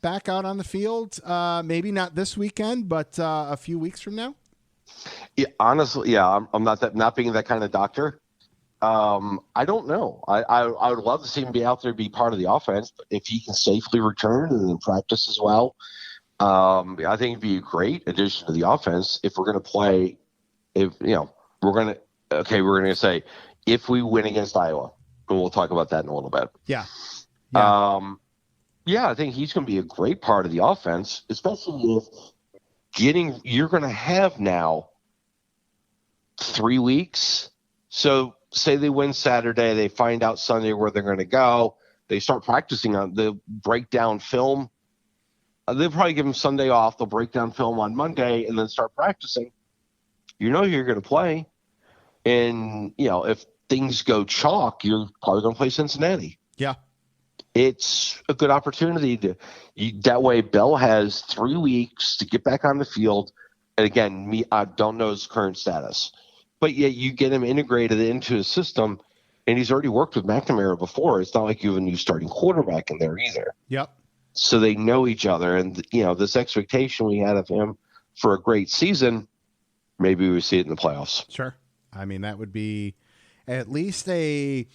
back out on the field? Maybe not this weekend, but a few weeks from now? Yeah, honestly, yeah, I'm not being that kind of doctor. I don't know. I would love to see him be out there, be part of the offense, but if he can safely return and then practice as well, I think it'd be a great addition to the offense if we're going to play. We're going to say if we win against Iowa, and we'll talk about that in a little bit. Yeah. I think he's going to be a great part of the offense, especially if you're going to have now 3 weeks. So say they win Saturday, they find out Sunday where they're going to go. They start practicing on the breakdown film. They'll probably give them Sunday off. They'll break down film on Monday and then start practicing. You're going to play. And, if things go chalk, you're probably going to play Cincinnati. Yeah. It's a good opportunity that way Bell has 3 weeks to get back on the field. And again, I don't know his current status, but yet you get him integrated into his system, and he's already worked with McNamara before. It's not like you have a new starting quarterback in there either. Yep. So they know each other, and this expectation we had of him for a great season, maybe we see it in the playoffs. Sure. I mean, that would be at least even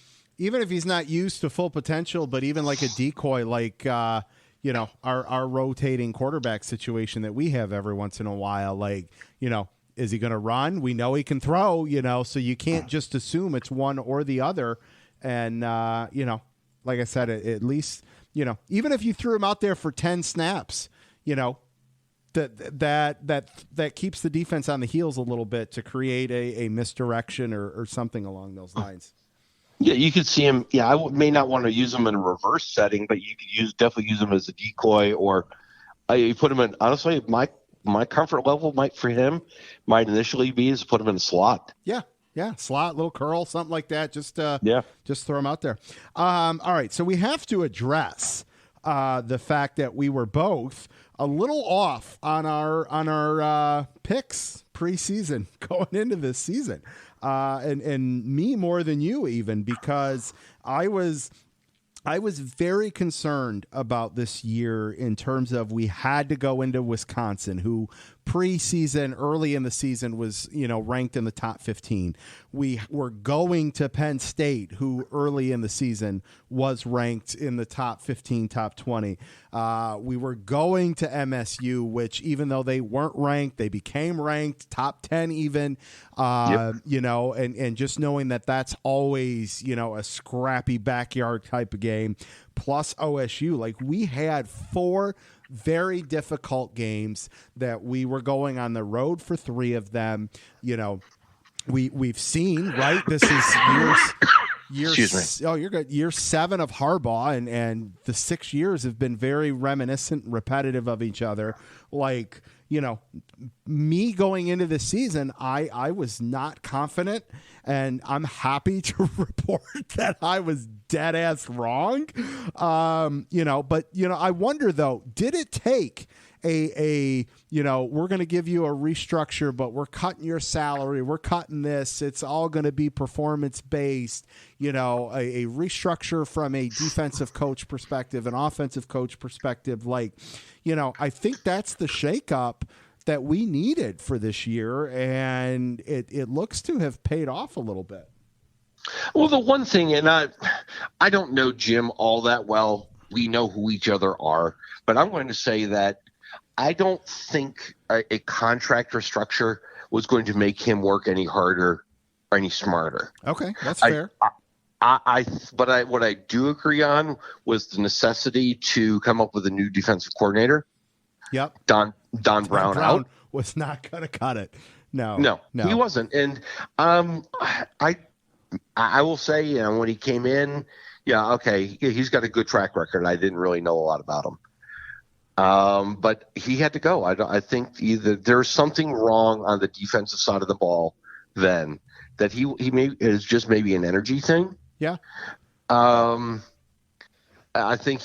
if he's not used to full potential, but even like a decoy, like our rotating quarterback situation that we have every once in a while. Like, is he going to run? We know he can throw. So you can't just assume it's one or the other. And like I said, at least. Even if you threw him out there for 10 snaps, that keeps the defense on the heels a little bit to create a misdirection or something along those lines. Yeah, you could see him. Yeah, I may not want to use him in a reverse setting, but you could definitely use him as a decoy, or you put him in. Honestly, my comfort level might initially be is put him in a slot. Yeah, slot, little curl, something like that. Just throw them out there. All right, so we have to address the fact that we were both a little off on our picks preseason going into this season, and me more than you even, because I was very concerned about this year in terms of we had to go into Wisconsin, who preseason, early in the season, was ranked in the top 15. We were going to Penn State, who early in the season was ranked in the top 15, top 20. We were going to MSU, which even though they weren't ranked, they became ranked, top 10 even. And just knowing that that's always a scrappy backyard type of game, plus OSU. Like, we had 4 very difficult games that we were going on the road for 3 of them. We've seen, right? This is Excuse me. Oh, you're good. Year 7 of Harbaugh, and the 6 years have been very reminiscent, repetitive of each other. Like, me going into this season, I was not confident, and I'm happy to report that I was dead ass wrong. But I wonder though, did it take we're going to give you a restructure, but we're cutting your salary, we're cutting this, it's all going to be performance based, a restructure from a defensive coach perspective, an offensive coach perspective. Like, I think that's the shakeup that we needed for this year, and it looks to have paid off a little bit. Well, the one thing, and I don't know Jim all that well. We know who each other are, but I'm going to say that I don't think a contract structure was going to make him work any harder or any smarter. Okay, that's fair. What I do agree on was the necessity to come up with a new defensive coordinator. Yep. Don Brown out was not going to cut it. No, he wasn't. And I will say, when he came in, he's got a good track record. I didn't really know a lot about him. But he had to go. I think either there's something wrong on the defensive side of the ball then that he is just maybe an energy thing. Yeah. I think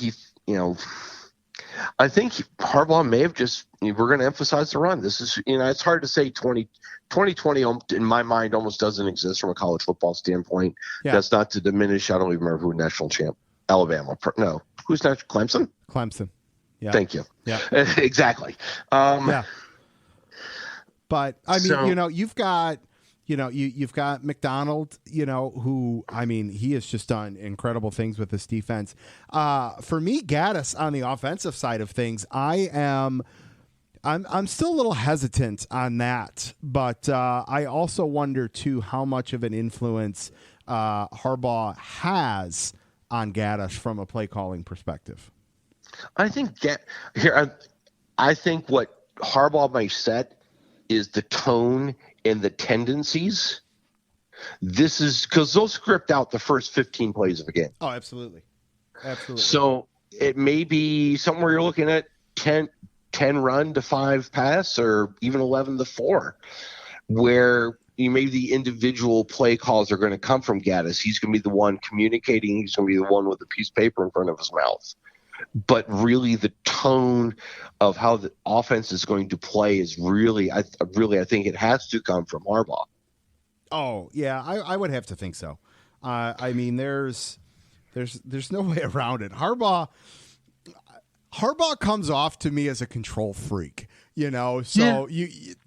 Harbaugh may have just, we're going to emphasize the run. This is, it's hard to say 2020 in my mind almost doesn't exist from a college football standpoint. Yeah. That's not to diminish. I don't even remember who national champ, Alabama. No, who's next? Clemson. Yeah. Thank you. Yeah, exactly. Yeah. But I mean, you've got, you've got McDonald, who, I mean, he has just done incredible things with this defense. For me, Gaddis on the offensive side of things, I'm still a little hesitant on that, but I also wonder too how much of an influence Harbaugh has on Gaddis from a play calling perspective. I think I think what Harbaugh may set is the tone and the tendencies. This is because they'll script out the first 15 plays of a game. Oh, absolutely. So it may be somewhere you're looking at 10 run to 5 pass, or even 11 to 4, where maybe the individual play calls are going to come from Gaddis. He's going to be the one communicating. He's going to be the one with a piece of paper in front of his mouth. But really, the tone of how the offense is going to play is really, I think it has to come from Harbaugh. Oh yeah, I would have to think so. I mean, there's no way around it. Harbaugh comes off to me as a control freak, So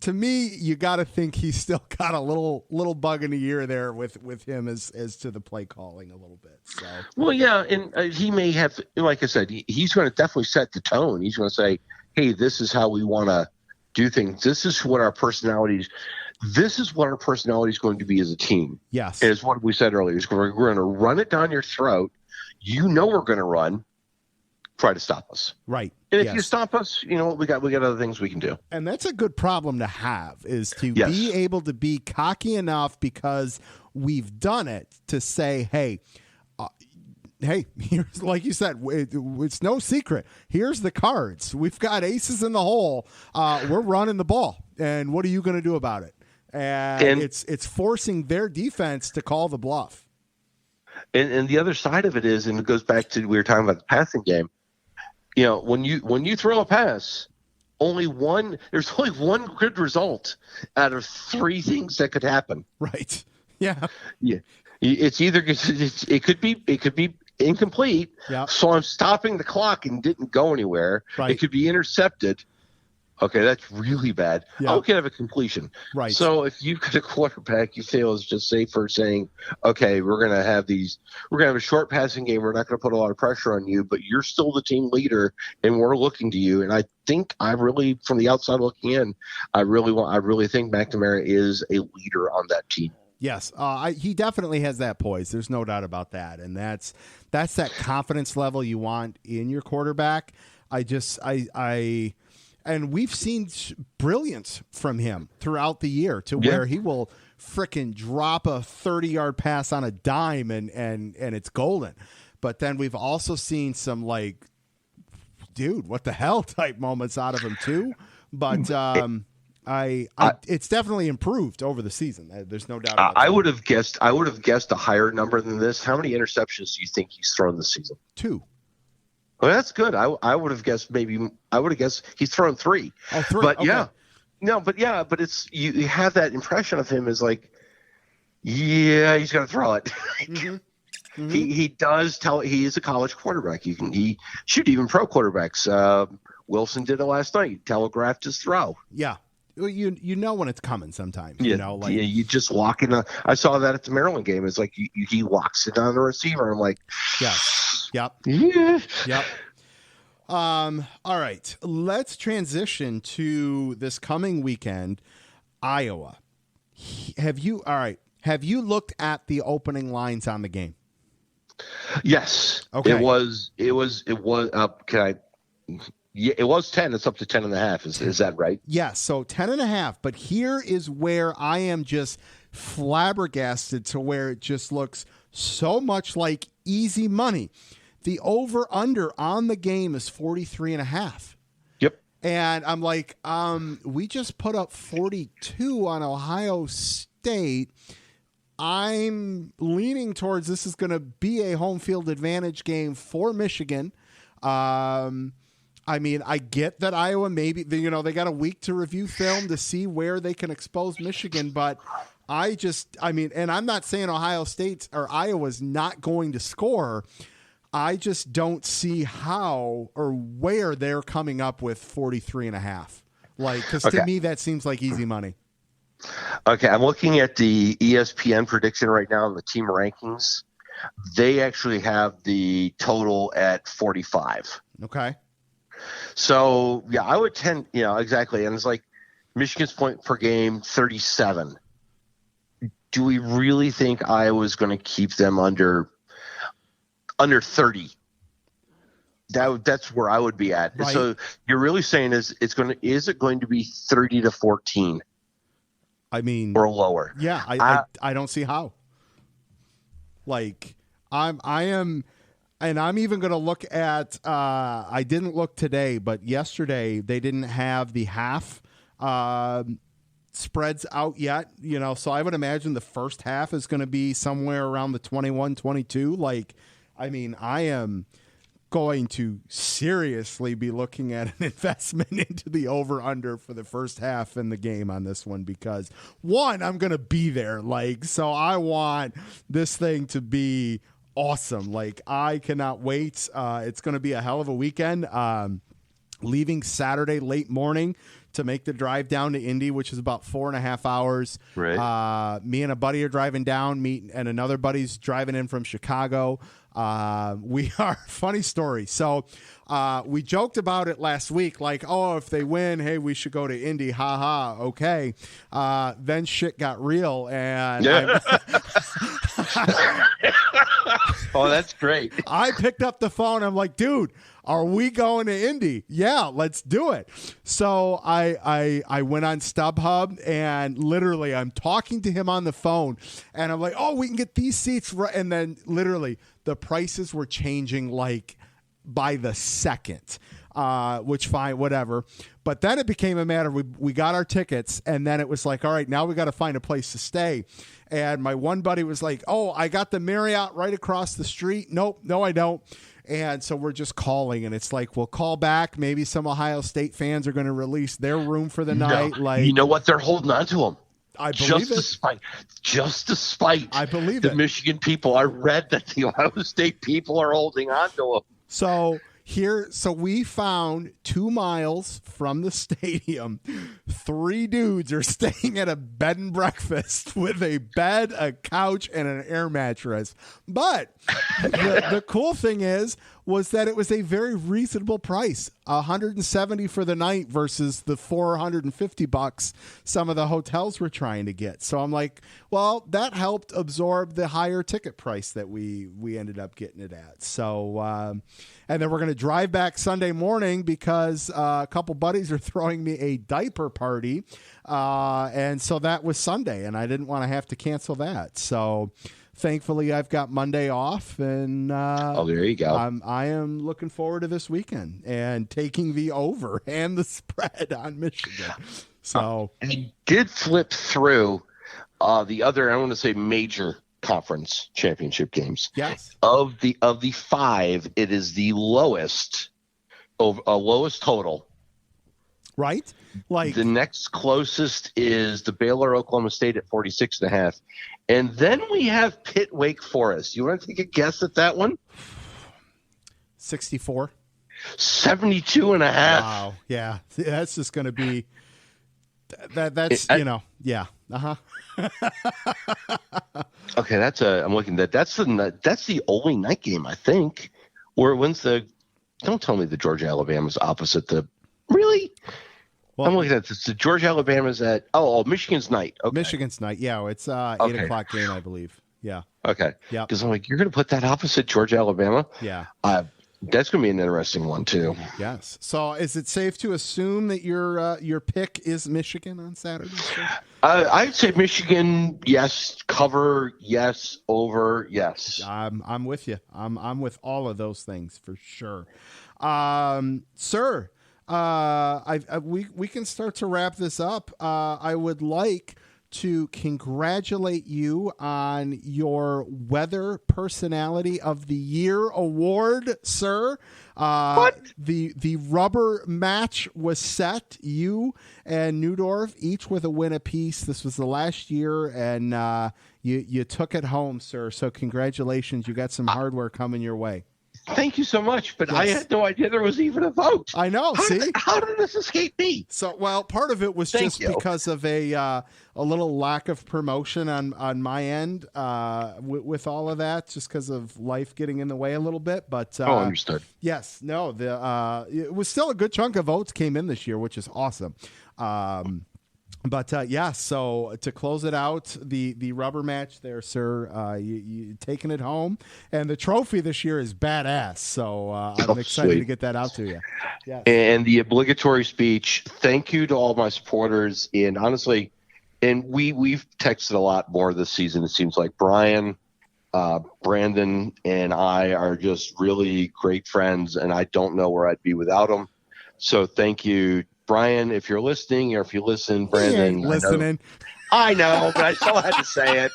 to me, you got to think he's still got a little bug in the ear there with him as to the play calling a little bit. So well, yeah, and he may have, like I said, he's going to definitely set the tone. He's going to say, "Hey, this is how we want to do things. This is what our personalities." This is what our personality is going to be as a team. Yes. Is what we said earlier. We're going to run it down your throat. We're going to run. Try to stop us. Right. And if you stop us, we got other things we can do. And that's a good problem to have, is to be able to be cocky enough, because we've done it, to say, hey, here's, like you said, it's no secret. Here's the cards. We've got aces in the hole. We're running the ball. And what are you going to do about it? And it's forcing their defense to call the bluff. And the other side of it is, and it goes back to, we were talking about the passing game. When you throw a pass, there's only one good result out of 3 things that could happen. Right. Yeah. Yeah. It's either it could be incomplete. Yeah. So I'm stopping the clock and didn't go anywhere. Right. It could be intercepted. Okay, that's really bad. Yeah. I could have a completion. Right. So if you've got a quarterback, you feel is just safer saying, okay, we're going to have a short passing game. We're not going to put a lot of pressure on you, but you're still the team leader, and we're looking to you. And I think from the outside looking in, I really think McNamara is a leader on that team. Yes, he definitely has that poise. There's no doubt about that, and that's that confidence level you want in your quarterback. And we've seen brilliance from him throughout the year, to where he will frickin' drop a 30-yard pass on a dime and it's golden. But then we've also seen some dude, what the hell type moments out of him too. But it's definitely improved over the season. There's no doubt about that. I would have guessed a higher number than this. How many interceptions do you think he's thrown this season? 2. Well, that's good. I would have guessed he's thrown 3. Oh, 3. But okay. But it's you have that impression of him as he's going to throw it. Mm-hmm. Mm-hmm. He does he is a college quarterback. He shoot, even pro quarterbacks. Wilson did it last night. He telegraphed his throw. Yeah. You know when it's coming sometimes. You just walk in. I saw that at the Maryland game. It's like he walks it on the receiver. I'm like, yeah. Yep. Yeah. Yep. All right, let's transition to this coming weekend, Iowa. Have you looked at the opening lines on the game? Yes. Okay. It was, yeah, it was 10. It's up to 10.5. Is that right? Yes. So 10.5. But here is where I am just flabbergasted to where it just looks so much like easy money. The over under on the game is 43.5. Yep. And I'm like, we just put up 42 on Ohio State. I'm leaning towards this is going to be a home field advantage game for Michigan. I mean, I get that Iowa maybe, they got a week to review film to see where they can expose Michigan, but and I'm not saying Ohio State or Iowa's not going to score. I just don't see how or where they're coming up with 43.5. Because to me, that seems like easy money. Okay, I'm looking at the ESPN prediction right now on the team rankings. They actually have the total at 45. Okay. So, yeah, I would tend, exactly. And it's like Michigan's point per game, 37. Do we really think Iowa's going to keep them under 30? That's where I would be at. Right. So you're really saying is it going to be 30-14? I mean, or lower. Yeah, I don't see how. I am, and I'm even going to look at. I didn't look today, but yesterday they didn't have the half spreads out yet. So I would imagine the first half is going to be somewhere around the 21-22. I am going to seriously be looking at an investment into the over-under for the first half in the game on this one because, one, I'm going to be there. So I want this thing to be awesome. I cannot wait. It's going to be a hell of a weekend. Leaving Saturday late morning to make the drive down to Indy, which is about 4.5 hours. Right. Me and a buddy are driving down, and another buddy's driving in from Chicago. We are funny story. So we joked about it last week, if they win, hey, we should go to Indy. Ha ha. Okay. Then shit got real, and yeah. Oh, that's great. I picked up the phone. I'm like, dude, are we going to Indy? Yeah, let's do it. So I went on StubHub, and literally I'm talking to him on the phone, and I'm like, oh, we can get these seats. And then literally the prices were changing by the second, which fine, whatever. But then it became a matter, we got our tickets, and then it was like, all right, now we got to find a place to stay. And my one buddy was like, oh, I got the Marriott right across the street. Nope, no, I don't. And so we're just calling, and it's like, we'll call back. Maybe some Ohio State fans are going to release their room for the night. You know what? They're holding on to them. I believe just despite I believe the Michigan people. I read that the Ohio State people are holding on to them. So we found 2 miles from the stadium, 3 dudes are staying at a bed and breakfast with a bed, a couch, and an air mattress. But the cool thing was that it was a very reasonable price, $170 for the night versus the $450 some of the hotels were trying to get. So I'm like, well, that helped absorb the higher ticket price that we ended up getting it at. So, and then we're going to drive back Sunday morning because a couple buddies are throwing me a diaper party. And so that was Sunday, and I didn't want to have to cancel that. So thankfully I've got Monday off, and there you go. I am looking forward to this weekend and taking the over and the spread on Michigan. So I did flip through the other, I want to say, major conference championship games. Yes. Of the 5, it is the lowest total. Right? The next closest is the Baylor Oklahoma State at 46.5. And then we have Pitt Wake Forest. You want to take a guess at that one? 64. 72.5. Wow. Yeah. That's just going to be yeah. Uh-huh. Okay, I'm looking at that's the only night game, I think. Or when's the Don't tell me the Georgia, Alabama's opposite the. Really? Well, I'm looking at this. The Georgia, Alabama's at. Michigan's night. Okay. Michigan's night. Yeah, it's 8:00 game, I believe. Yeah. Okay. Yeah. Because I'm like, you're going to put that opposite Georgia, Alabama? Yeah. That's going to be an interesting one too. Yes. So, is it safe to assume that your pick is Michigan on Saturday? I'd say Michigan, yes. Cover, yes. Over, yes. I'm with you. I'm with all of those things for sure, sir. We can start to wrap this up. I would like to congratulate you on your Weather Personality of the Year award, sir. What? The rubber match was set. You and Newdorf each with a win apiece. This was the last year, and you took it home, sir. So congratulations. You got some hardware coming your way. Thank you so much, but Yes. I had no idea there was even a vote. I know. How did this escape me? So, well, part of it was Thank just you. because of a little lack of promotion on my end with all of that, just because of life getting in the way a little bit. But Understood. yes, no, it was still a good chunk of votes came in this year, which is awesome. But yeah, so to close it out, the rubber match there, sir, you taking it home, and the trophy this year is badass. So I'm excited sweet. to get that out to you. Yeah. And the obligatory speech. Thank you to all my supporters. And honestly, and we've texted a lot more this season. It seems like Brian, Brandon, and I are just really great friends, and I don't know where I'd be without them. So thank you. Brian, if you're listening, or if you listen, Brandon. He ain't listening. I know, but I still had to say it.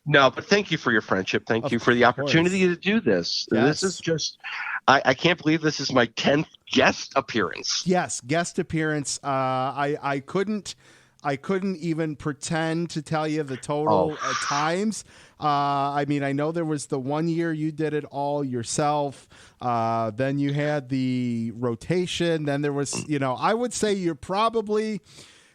No, but thank you for your friendship. Thank you for the opportunity to do this. Yes. This is just, I can't believe this is my 10th guest appearance. Yes, guest appearance. I couldn't even pretend to tell you the total times. I mean, I know there was the 1 year you did it all yourself. Then you had the rotation. Then there was, I would say you're probably,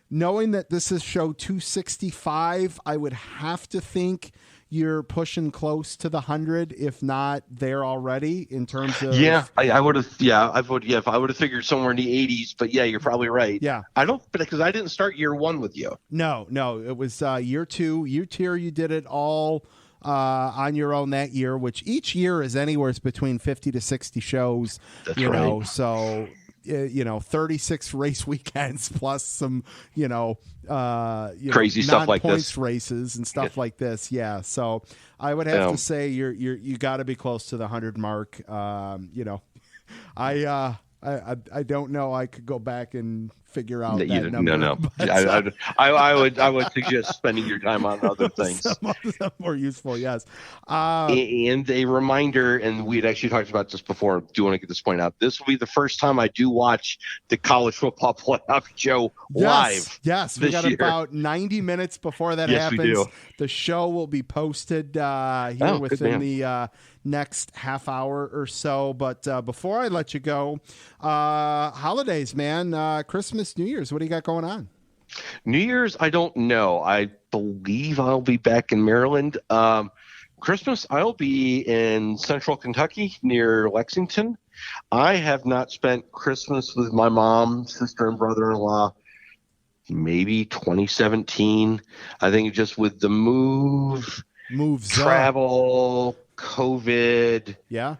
knowing that this is show 265, I would have to think you're pushing close to the 100, if not there already, in terms of. Yeah, I would have. Yeah, I would. Yeah, if I would have figured somewhere in the 80s. But yeah, you're probably right. Yeah, because I didn't start year one with you. No, it was year two. Year two, you did it all on your own that year, which each year is anywhere between 50 to 60 shows. That's right. So 36 race weekends plus some crazy stuff like points this, races and stuff like this. Yeah, so I would have to say you got to be close to the 100 mark. I don't know. I could go back and figure out that number. No. I would suggest spending your time on other things. Some more useful, yes. And a reminder, and we'd actually talked about this before. Do want to get this point out? This will be the first time I do watch the college football playoff show live. Yes, we got about 90 minutes before that happens. We do. The show will be posted here within the next half hour or so. But before I let you go, holidays, man, Christmas, New Year's, what do you got going on? New Year's, I don't know. I believe I'll be back in Maryland. Christmas, I'll be in central Kentucky near Lexington. I have not spent Christmas with my mom, sister, and brother-in-law maybe 2017. I think just with the moves, travel, COVID. Yeah.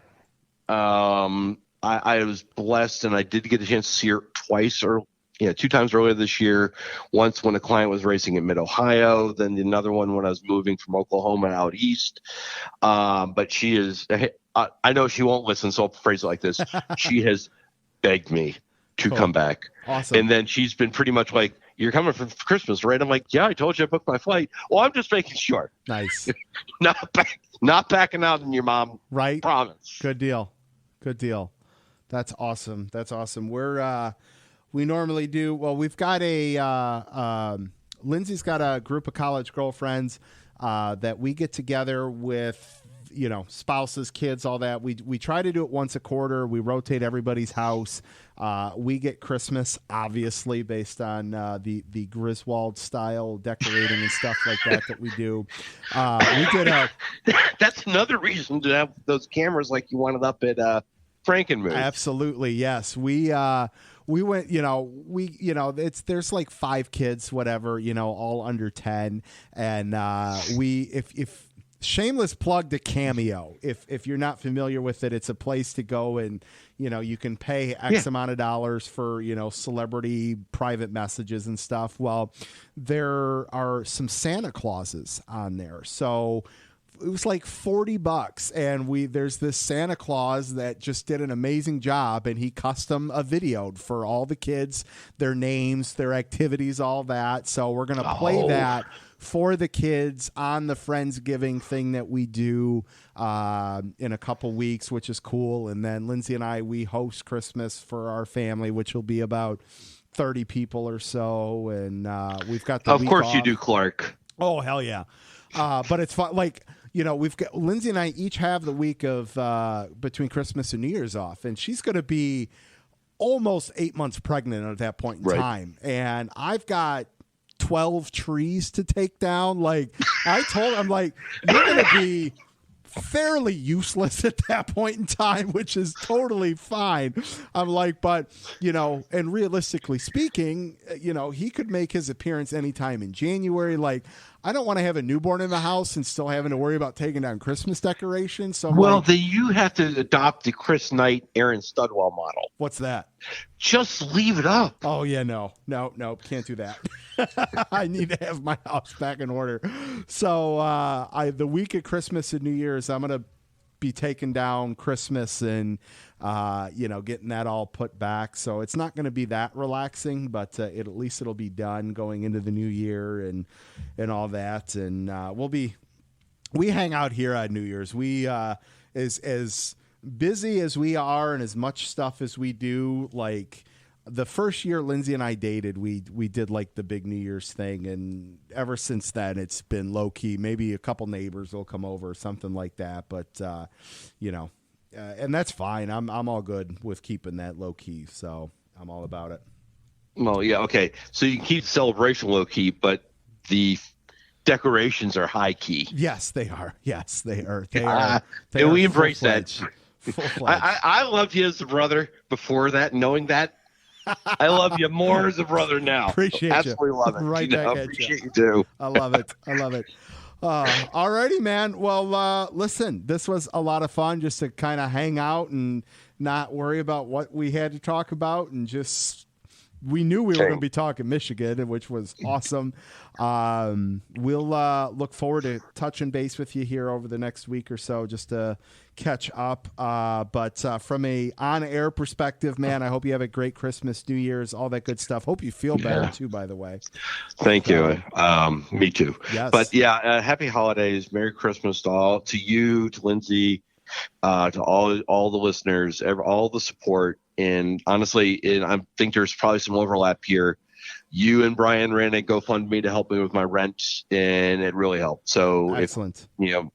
I was blessed, and I did get a chance to see her twice, or 2 times earlier this year. Once when a client was racing in Mid-Ohio, then another one when I was moving from Oklahoma out east. But she is, I know she won't listen, so I'll phrase it like this. She has begged me to come back. Awesome. And then she's been pretty much like, "You're coming for Christmas, right?" I'm like, "Yeah, I told you I booked my flight." Well, I'm just making sure. Nice. Not backing out on your mom. Right. Promise. Good deal. That's awesome. We normally do, we've got Lindsay's got a group of college girlfriends that we get together with, spouses, kids, all that. We try to do it once a quarter. We rotate everybody's house. We get Christmas, obviously, based on the Griswold style decorating and stuff like that we do. We did That's another reason to have those cameras like you wanted up at Frankenmuth. Absolutely, yes. We went, there's like 5 kids, whatever, all under 10, and if shameless plug to Cameo. If you're not familiar with it, it's a place to go and, you can pay X amount of dollars for, celebrity private messages and stuff. Well, there are some Santa Clauses on there. So it was like $40, and there's this Santa Claus that just did an amazing job, and he custom videoed for all the kids, their names, their activities, all that. So we're going to play that for the kids on the Friendsgiving thing that we do in a couple weeks, which is cool. And then Lindsay and I, we host Christmas for our family, which will be about 30 people or so. And we've got the week course off. You do, Clark. Oh, hell yeah. But it's fun. Like, we've got Lindsay and I each have the week of between Christmas and New Year's off, and she's going to be almost 8 months pregnant at that point in time. And I've got 12 trees to take down. Like, I told him, I'm like, you're going to be fairly useless at that point in time, which is totally fine. I'm like, but, and realistically speaking, he could make his appearance anytime in January. Like, I don't want to have a newborn in the house and still having to worry about taking down Christmas decorations. So then you have to adopt the Chris Knight, Aaron Studwell model. What's that? Just leave it up. Oh yeah, no, can't do that. I need to have my house back in order. So the week of Christmas and New Year's, I'm gonna be taking down Christmas and getting that all put back. So it's not going to be that relaxing, but at least it'll be done going into the new year and all that. And we hang out here on New Year's. We as busy as we are and as much stuff as we do, like the first year Lindsay and I dated, we did like the big New Year's thing, and ever since then it's been low key. Maybe a couple neighbors will come over or something like that, but and that's fine. I'm all good with keeping that low key, so I'm all about it. Well, yeah, okay. So you can keep the celebration low key, but the decorations are high key. Yes, they are. Yes, they are. And we embrace that. Full-fledged. I loved you as a brother before that, knowing that. I love you more as a brother now. Appreciate Absolutely you. Love it. Right back at appreciate you too. I love it. All righty, man. Well, listen, this was a lot of fun just to kind of hang out and not worry about what we had to talk about, and we knew we were going to be talking Michigan, which was awesome. We'll look forward to touching base with you here over the next week or so just to catch up. But from a on-air perspective, man, I hope you have a great Christmas, New Year's, all that good stuff. Hope you feel better too, by the way. Thank you. Me too. Yes. But yeah, happy holidays, Merry Christmas to you, to Lindsay, to all the listeners, all the support. And honestly, I think there's probably some overlap here. You and Brian ran a GoFundMe to help me with my rent, and it really helped. So, excellent.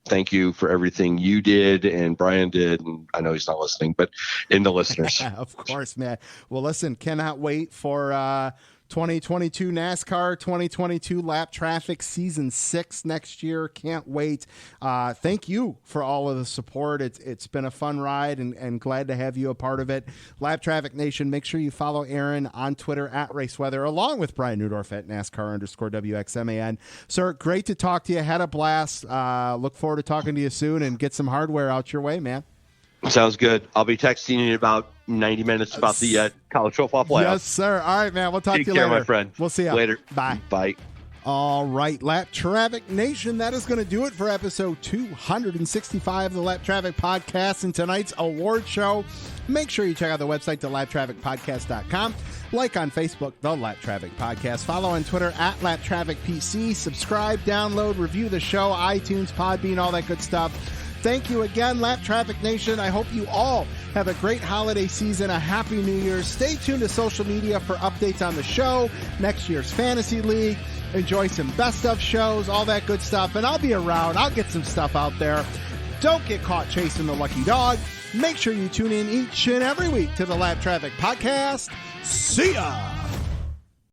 Thank you for everything you did and Brian did. And I know he's not listening, but in the listeners. Of course, man. Well, listen, cannot wait for 2022 NASCAR, 2022 Lap Traffic Season 6 next year. Can't wait. Thank you for all of the support. It's been a fun ride, and glad to have you a part of it. Lap Traffic Nation, make sure you follow Aaron on Twitter at RaceWeather, along with Brian Newdorf at NASCAR_WXMAN. Sir, great to talk to you. Had a blast. Look forward to talking to you soon and get some hardware out your way, man. Sounds good. I'll be texting you in about 90 minutes about the college football playoffs. Yes, sir. All right, man. We'll talk to you later. later. My friend. We'll see you later. Bye. Bye. All right, Lap Traffic Nation, that is going to do it for episode 265 of the Lap Traffic Podcast and tonight's award show. Make sure you check out the website, thelaptrafficpodcast.com. Like on Facebook, The Lap Traffic Podcast. Follow on Twitter at LapTrafficPC. Subscribe, download, review the show, iTunes, Podbean, all that good stuff. Thank you again, Lap Traffic Nation. I hope you all have a great holiday season, a happy New Year's. Stay tuned to social media for updates on the show, next year's Fantasy League. Enjoy some best of shows, all that good stuff. And I'll be around. I'll get some stuff out there. Don't get caught chasing the lucky dog. Make sure you tune in each and every week to the Lap Traffic Podcast. See ya!